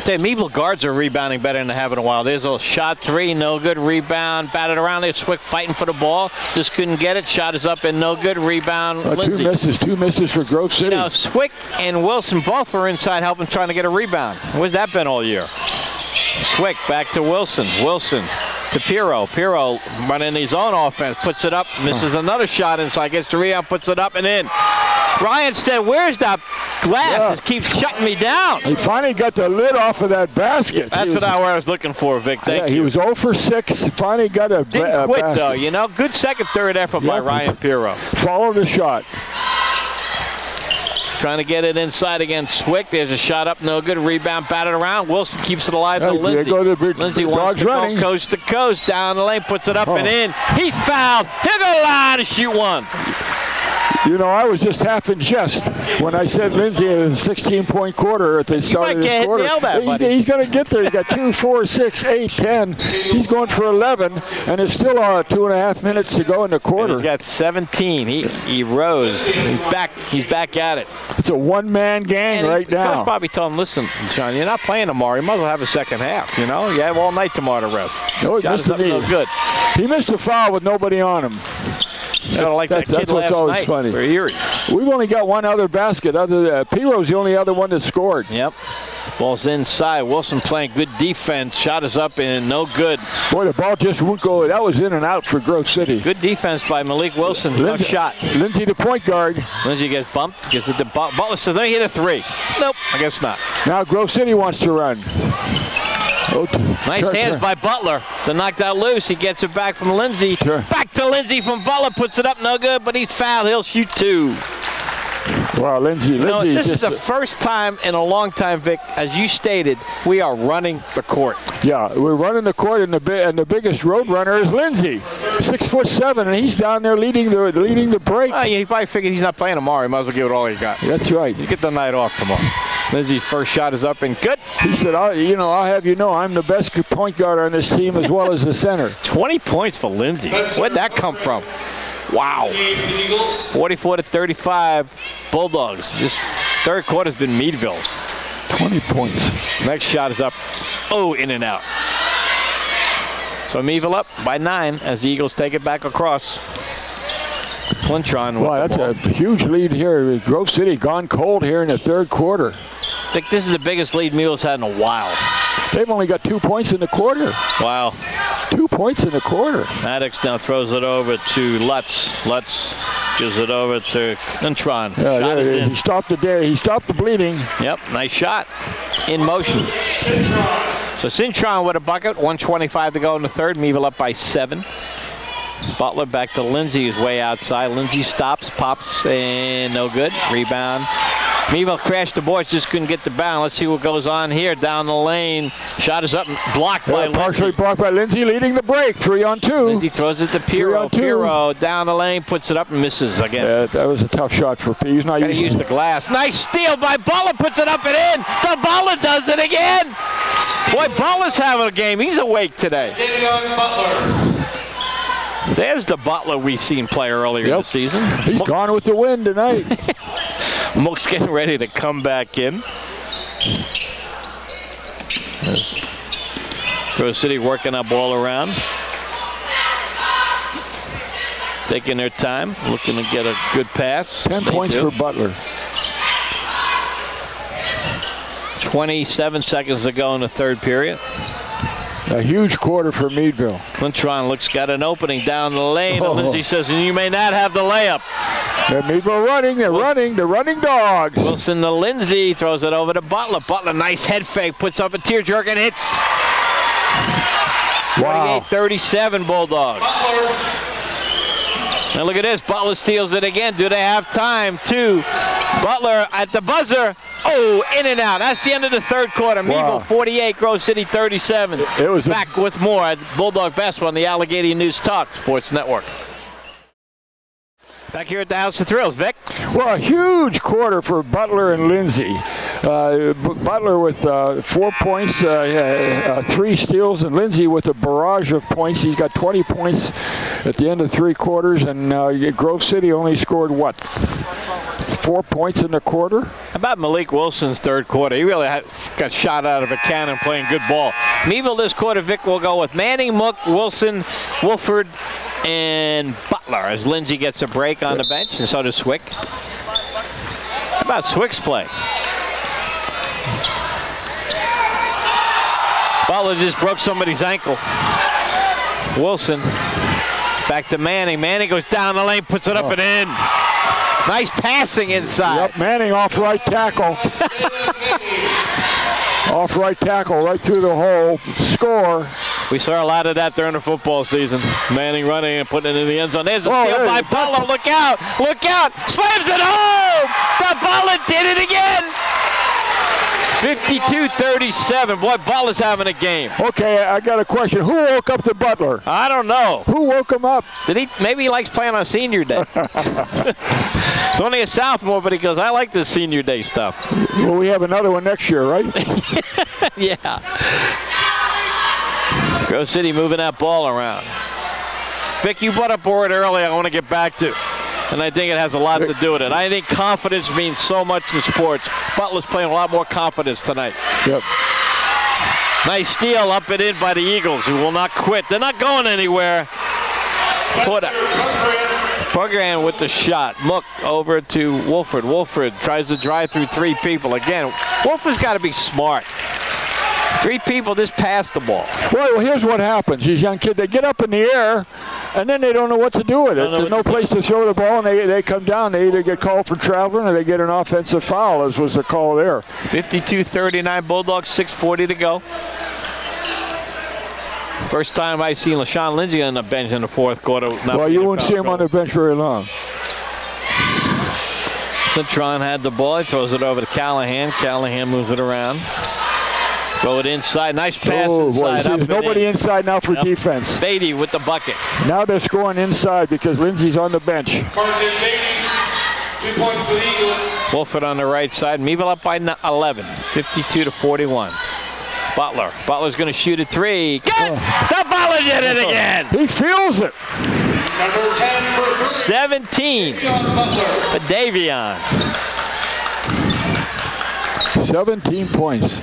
Meadville guards are rebounding better than they have in a while. There's a shot 3, no good. Rebound, batted around there. Swick fighting for the ball. Just couldn't get it. Shot is up and no good. Rebound, Lindsay. Two misses for Grove City. You know, Swick and Wilson both were inside helping trying to get a rebound. Where's that been all year? Swick back to Wilson. Wilson to Pirro. Pirro running his own offense. Puts it up. Misses another shot inside. Gets the rebound. Puts it up and in. Brian said, where's that glass? Yeah. It keeps shutting me down. He finally got the lid off of that basket. That's what I was looking for, Vic. Thank you. He was 0 for 6. Finally got a Didn't quit, basket. though. You know, good second, third effort by Ryan Pirro. Followed the shot. Trying to get it inside against Swick. There's a shot up, no good. Rebound, batted around. Wilson keeps it alive to Lindsay. Lindsay wants to go coast to coast. Down the lane, puts it up and in. He's fouled. He'll go line to shoot one. You know, I was just half in jest when I said Lindsay in a 16-point quarter at the start of this quarter. He's going to get there. He's got 2, 4, 6, 8, 10. He's going for 11, and there's still 2.5 minutes to go in the quarter. And he's got 17. He rose. He's back at it. It's a one-man gang right now. Coach probably told him, listen, Sean, you're not playing tomorrow. You might as well have a second half. You know, you have all night tomorrow to rest. No, he missed no good. He missed a foul with nobody on him. That's what's always funny. We've only got one other basket. Pirro's the only other one that scored. Yep. Ball's inside. Wilson playing good defense. Shot is up and no good. Boy, the ball just won't go. That was in and out for Grove City. Good defense by Malik Wilson. Tough shot. Lindsay, the point guard. Lindsay gets bumped. Gets it to Butler. So they hit a 3. Nope. I guess not. Now Grove City wants to run. Nice hands by Butler. The knocked out loose. He gets it back from Lindsay. Back to Lindsay from Butler. Puts it up. No good, but he's fouled. He'll shoot 2. Wow, Lindsay. This is the first time in a long time, Vic, as you stated, we are running the court. Yeah, we're running the court, and the biggest road runner is Lindsay, 6'7", and he's down there leading the break. He probably figured he's not playing tomorrow. He might as well give it all he got. That's right. You get the night off tomorrow. Lindsay's first shot is up and good. He said, I'll have you know, I'm the best point guard on this team as well as the center. 20 points for Lindsay. Where'd that come from? Wow. 44-35 Bulldogs. This third quarter's been Meadville's. 20 points. Next shot is up. Oh, in and out. So Meadville up by 9 as the Eagles take it back across. Quintron. Wow, that's a huge lead here. Grove City gone cold here in the third quarter. I think this is the biggest lead Meadville's had in a while. They've only got 2 points in the quarter. Wow. 2 points in the quarter. Maddox now throws it over to Lutz. Lutz gives it over to Quintron. Yeah, there it is. He stopped the bleeding. Yep, nice shot. In motion. So Cintron with a bucket. 1:25 to go in the third. Meadville up by 7. Butler back to Lindsay, who's way outside. Lindsay stops, pops, and no good. Rebound. Meadville crashed the boards, just couldn't get the bound. Let's see what goes on here down the lane. Shot is up and blocked by Lindsay. Partially blocked by Lindsay, leading the break. 3-on-2. Lindsay throws it to Pirro. Pirro down the lane, puts it up and misses again. Yeah, that was a tough shot for P. He's not Gotta use the glass. Nice steal by Butler, puts it up and in. The Butler does it again. Boy, Butler's having a game. He's awake today. There's the Butler we've seen play earlier in the season. He's gone with the wind tonight. Mook's getting ready to come back in. Grove City working that ball around. Taking their time, looking to get a good pass. 10 points for Butler. 27 seconds to go in the third period. A huge quarter for Meadville. Clintron got an opening down the lane. And Lindsay says, and you may not have the layup. They're Meadville running. They're running. They're running dogs. Wilson to Lindsay. Throws it over to Butler. Butler, nice head fake. Puts up a tearjerker and hits. Wow. 28-37 Bulldogs. Now look at this. Butler steals it again. Do they have time? Two. Butler at the buzzer. Oh, in and out. That's the end of the third quarter. Meadville 48, Grove City 37. It was back with more at Bulldog Basketball on the Allegheny News Talk Sports Network. Back here at the House of Thrills, Vic. Well, a huge quarter for Butler and Lindsay. Butler with 4 points, 3 steals, and Lindsay with a barrage of points. He's got 20 points at the end of 3 quarters, and Grove City only scored, what, 4 points in the quarter? How about Malik Wilson's third quarter? He really got shot out of a cannon playing good ball. Meadville this quarter, Vic, will go with Manning, Mook, Wilson, Wolford, and Butler as Lindsay gets a break on the bench, and so does Swick. How about Swick's play? Butler just broke somebody's ankle. Wilson back to Manning. Manning goes down the lane, puts it up and in. Nice passing inside. Yep, Manning off right tackle. Off right tackle, right through the hole. Score. We saw a lot of that during the football season. Manning running and putting it in the end zone. There's a steal by Butler. Look out! Look out! Slams it home! The Butler did it again! 52-37. Boy, Butler's having a game. Okay, I got a question. Who woke up the Butler? I don't know. Who woke him up? Maybe he likes playing on senior day. It's only a sophomore, but he goes, I like this senior day stuff. Well, we have another one next year, right? Yeah. Grove City moving that ball around. Vic, you brought up a word earlier I want to get back to, and I think it has a lot to do with it. I think confidence means so much in sports. Butler's playing a lot more confidence tonight. Yep. Nice steal up and in by the Eagles, who will not quit. They're not going anywhere. Pugran with the shot. Mook over to Wolford. Wolford tries to drive through 3 people. Again, Wolford's got to be smart. 3 people just pass the ball. Well, here's what happens. These young kids, they get up in the air, and then they don't know what to do with it. There's no place to throw the ball, and they come down. They either get called for traveling or they get an offensive foul, as was the call there. 52-39 Bulldogs, 6:40 to go. First time I've seen LaShawn Lindsay on the bench in the fourth quarter. Well, you won't see him on the bench very long. Clintron had the ball. He throws it over to Callahan. Callahan moves it around. Throw it inside. Nice pass inside. Boy, there's nobody inside now for defense. Beatty with the bucket. Now they're scoring inside because Lindsay's on the bench. 2 points for the Eagles. Wolford on the right side. Meadville up by 11. 52-41. Butler. Butler's going to shoot a 3. Good! The Butler did it again! He feels it. Number 10 for 3. 17 for Davion. 17 points.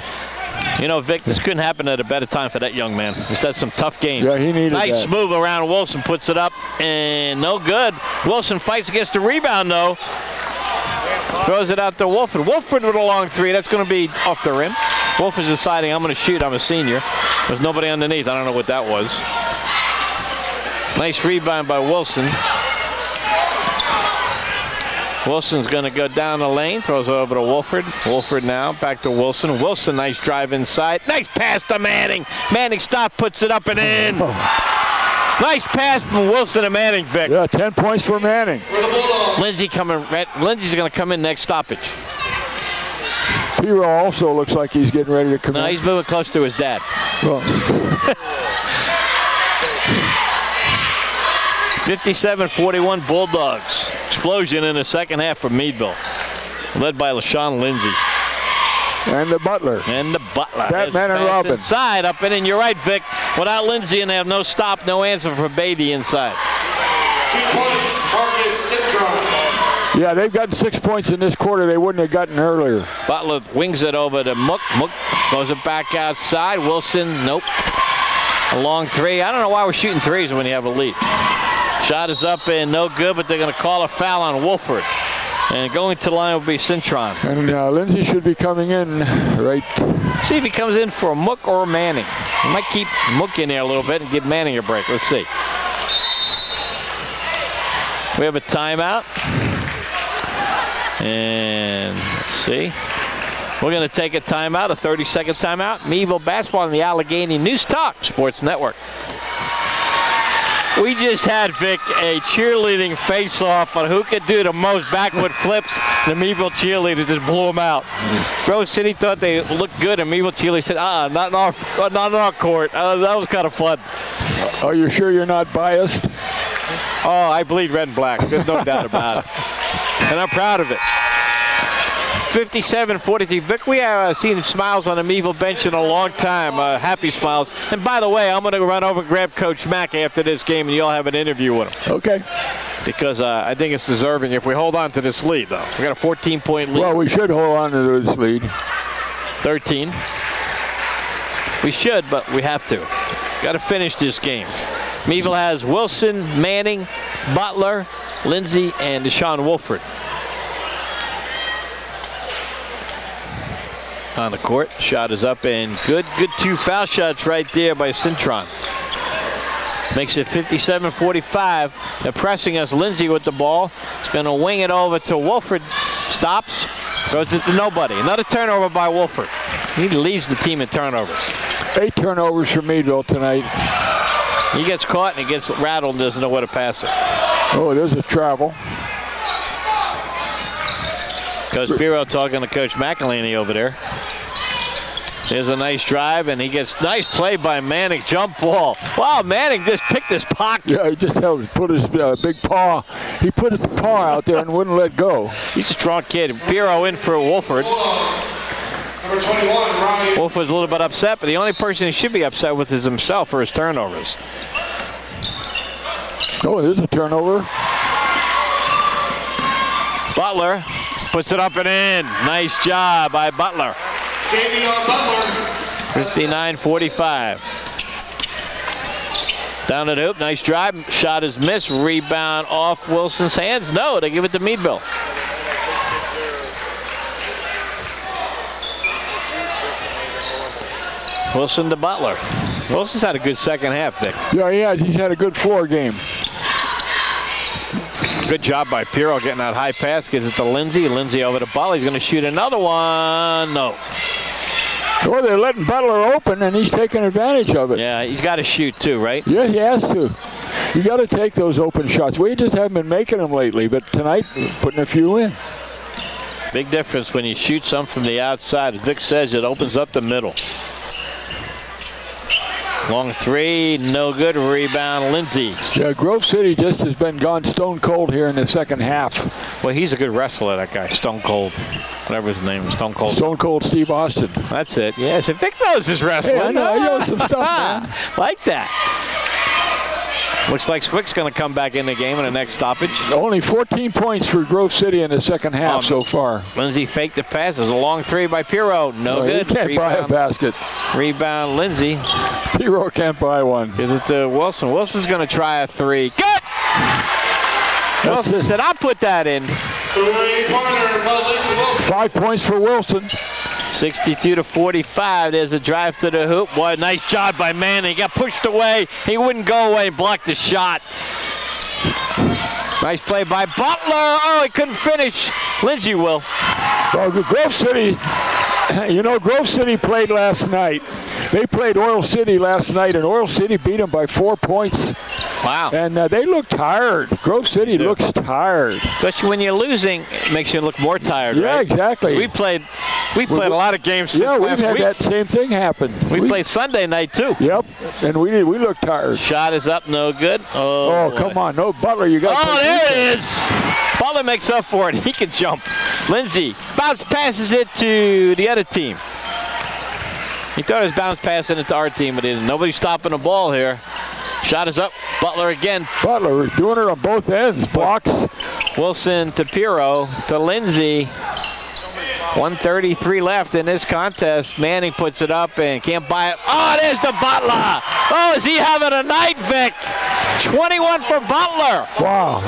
You know, Vic, this couldn't happen at a better time for that young man. He's had some tough games. Yeah, he needed nice that. move around. Wilson puts it up, and no good. Wilson fights against the rebound, though. Throws it out to Wolford. Wolford with a long 3. That's going to be off the rim. Wolford's deciding, I'm going to shoot. I'm a senior. There's nobody underneath. I don't know what that was. Nice rebound by Wilson. Wilson's going to go down the lane, throws it over to Wolford. Wolford now back to Wilson. Wilson, nice drive inside. Nice pass to Manning. Manning stop, puts it up and in. Nice pass from Wilson to Manning, Vic. Yeah, 10 points for Manning. Lindsay's going to come in next stoppage. Piro also looks like he's getting ready to come No, in. he's moving close to his dad. Well, 57-41 Bulldogs. Explosion in the second half for Meadville. Led by LaShawn Lindsay. and the Butler. Batman and Robin. Inside, up in, and you're right, Vic. Without Lindsay, and they have no stop, no answer for Beatty inside. 2 points, Marcus Citron. Yeah, they've gotten 6 points in this quarter they wouldn't have gotten earlier. Butler wings it over to Mook. Mook throws it back outside. Wilson, nope. A long three. I don't know why we're shooting threes when you have a lead. Shot is up and no good, but they're going to call a foul on Wolford. And going to the line will be Cintron. And Lindsay should be coming in, right? See if he comes in for a Mook or a Manning. He might keep Mook in there a little bit and give Manning a break. Let's see. We have a timeout. And let's see. We're going to take a timeout, a 30-second timeout. Meadville basketball on the Allegheny News Talk Sports Network. We just had, Vic, a cheerleading face-off on who could do the most backward flips. The Meadville cheerleaders just blew them out. Grove City thought they looked good, and Meadville cheerleaders said, not in our court. That was kind of fun. Are you sure you're not biased? Oh, I bleed red and black. There's no doubt about it. And I'm proud of it. 57-43. Vic, we have seen smiles on the Meadville bench in a long time. Happy smiles. And by the way, I'm going to run over and grab Coach Mack after this game, and you'll have an interview with him. Okay. Because I think it's deserving if we hold on to this lead, though. We got a 14-point lead. Well, we should hold on to this lead. 13. We should, but we have to. Got to finish this game. Meadville has Wilson, Manning, Butler, Lindsay, and Deshaun Wolford on the court. Shot is up and good. Good 2 foul shots right there by Cintron. Makes it 57-45. They're pressing us. Lindsay with the ball. He's going to wing it over to Wolford. Stops. Throws it to nobody. Another turnover by Wolford. He leads the team in turnovers. 8 turnovers for Meadville tonight. He gets caught and he gets rattled and doesn't know where to pass it. Oh, there's a travel. Coach Biro talking to Coach McElhaney over there. There's a nice drive, and he gets nice play by Manning. Jump ball. Wow, Manning just picked his pocket. Yeah, he just put his big paw. He put his paw out there and wouldn't let go. He's a strong kid. Biro in for Wolford. Number 21, Ryan. Wolford's a little bit upset, but the only person he should be upset with is himself for his turnovers. Oh, there's a turnover. Butler puts it up and in. Nice job by Butler. JV on Butler. 59-45. Down at the hoop. Nice drive. Shot is missed. Rebound off Wilson's hands. No, they give it to Meadville. Wilson to Butler. Wilson's had a good second half, Vic. Yeah, he has. He's had a good floor game. Good job by Pirro getting that high pass. Gives it to Lindsay. Lindsay over to Butler. He's going to shoot another one. No. Oh, they're letting Butler open, and he's taking advantage of it. Yeah, he's got to shoot too, right? Yeah, he has to. You got to take those open shots. We just haven't been making them lately, but tonight, putting a few in. Big difference when you shoot some from the outside. As Vic says, it opens up the middle. Long three, no good. Rebound, Lindsay. Yeah, Grove City just has been gone stone cold here in the second half. Well, he's a good wrestler, that guy. Stone Cold. Whatever his name is. Stone Cold. Stone Cold Steve Austin. That's it. Yeah, so Vic knows his wrestling. Hey, I know some stuff, man. Like that. Looks like Swick's going to come back in the game in the next stoppage. Only 14 points for Grove City in the second half so far. Lindsay faked the pass. There's a long three by Pirro. No good. He can't buy a basket. Rebound, Lindsay. Pirro can't buy one. Gives it to Wilson. Wilson's going to try a three. Good! Wilson said, I'll put that in. 5 points for Wilson. 62-45. There's a drive to the hoop. Boy, nice job by Manning. He got pushed away. He wouldn't go away and blocked the shot. Nice play by Butler. Oh, he couldn't finish. Lindsay will. Well, Grove City, Grove City played last night. They played Oil City last night, and Oil City beat them by 4 points. Wow. And they look tired. Grove City looks tired. Especially when you're losing, it makes you look more tired, right? Yeah, exactly. We played a lot of games since last week. Yeah, we've had that same thing happen. We played Sunday night, too. Yep, and we look tired. Shot is up, no good. Oh, come on. No, Butler, you got to there it is. Butler makes up for it. He can jump. Lindsay passes it to the other team. He thought it was bounce passing it to our team, but nobody's stopping the ball here. Shot is up. Butler again. Butler doing it on both ends. Blocks. Wilson to Piro to Lindsay. 1:33 left in this contest. Manning puts it up and can't buy it. Oh, there's the Butler. Oh, is he having a night, Vic? 21 for Butler. Wow.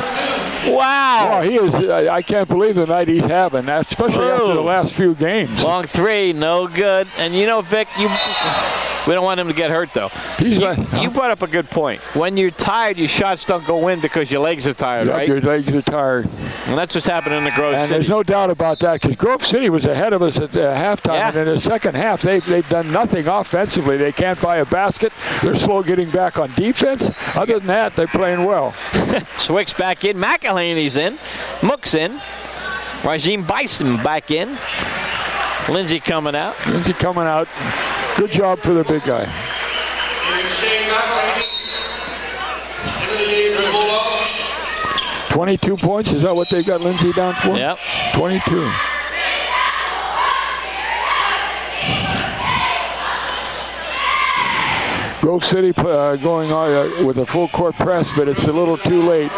Wow. Wow, he is. I can't believe the night he's having, especially after the last few games. Long three, no good. And you know, Vic, we don't want him to get hurt, though. You brought up a good point. When you're tired, your shots don't go in because your legs are tired, right? Your legs are tired. And that's what's happening in the Grove City. And there's no doubt about that, because Grove City was ahead of us at halftime. Yeah. And in the second half, they've done nothing offensively. They can't buy a basket. They're slow getting back on defense. Other than that, they're playing well. Swick's back in. McElhaney's in. Mook's in. Rajim Bison back in. Lindsay coming out. Lindsay coming out. Good job for the big guy. Shane McElhaney. Into the game for the Bulldogs. 22 points. Is that what they got Lindsay down for? Yep. 22. Grove City going on with a full court press, but it's a little too late.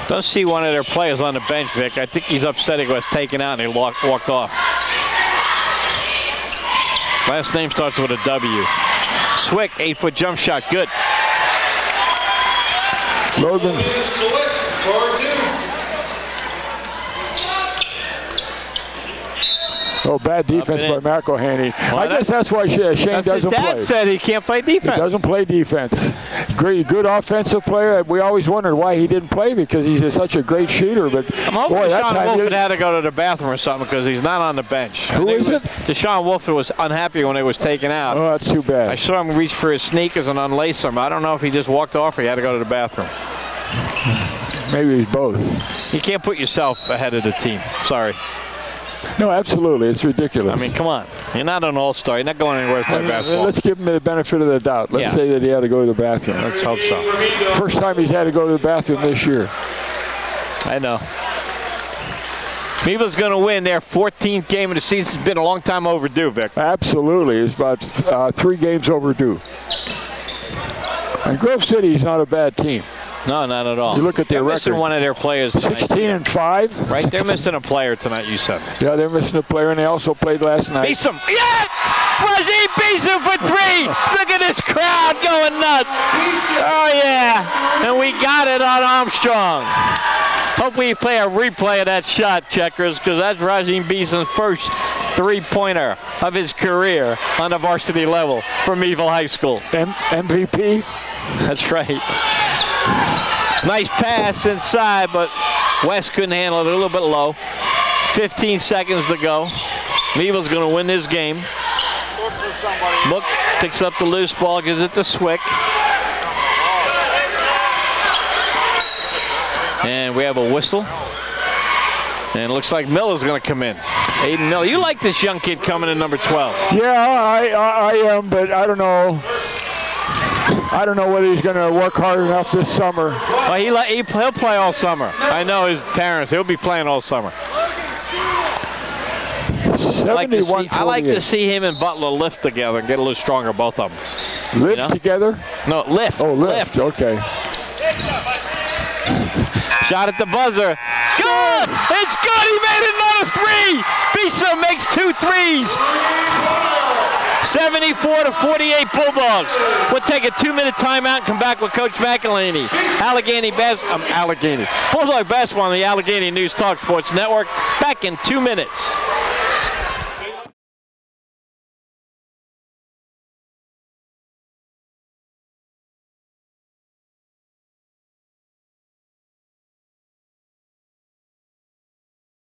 Don't see one of their players on the bench, Vic. I think he's upset he was taken out and he walked off. Last name starts with a W. Swick, 8-foot jump shot, good. Logan. Oh, bad defense by McElhaney. I guess that's why Shane doesn't play. His dad said he can't play defense. He doesn't play defense. Good offensive player. We always wondered why he didn't play because he's such a great shooter. But I'm hoping Deshaun Wolford had to go to the bathroom or something because he's not on the bench. Who is it? Deshaun Wolford was unhappy when he was taken out. Oh, that's too bad. I saw him reach for his sneakers and unlace them. I don't know if he just walked off or he had to go to the bathroom. Maybe he's both. You can't put yourself ahead of the team. Sorry. No, absolutely. It's ridiculous. I mean, come on. You're not an all-star. You're not going anywhere to play basketball. Let's give him the benefit of the doubt. Let's say that he had to go to the bathroom. Let's hope so. First time he's had to go to the bathroom this year. I know. Meadville's going to win their 14th game of the season. It's been a long time overdue, Vic. Absolutely. It's about 3 games overdue. And Grove City's not a bad team. No, not at all. You look at their record. Missing one of their players tonight. 16-5. Right, they're missing a player tonight, you said. Yeah, they're missing a player, and they also played last night. Beeson. Yes! Rajim Beeson for 3. Look at this crowd going nuts. Oh, yeah. And we got it on Armstrong. Hope we play a replay of that shot, Checkers, because that's Rajim Beeson's first 3-pointer of his career on the varsity level for Meadville High School. MVP? That's right. Nice pass inside, but West couldn't handle it, a little bit low. 15 seconds to go. Meadville's going to win this game. Book picks up the loose ball, gives it to Swick. And we have a whistle. And it looks like Miller's going to come in. Aiden Miller. You like this young kid coming in number 12. Yeah, I am, but I don't know. I don't know whether he's going to work hard enough this summer. Well, he'll play all summer. I know his parents. He'll be playing all summer. 71-48. I like to see him and Butler lift together and get a little stronger, both of them. Lift together? No, lift. Oh, lift. Okay. Shot at the buzzer. Good! It's good! He made another 3! Bisa makes 2 threes. 74-48 Bulldogs. We'll take a 2-minute timeout and come back with Coach McElhaney. Bulldog basketball on the Allegheny News Talk Sports Network. Back in 2 minutes.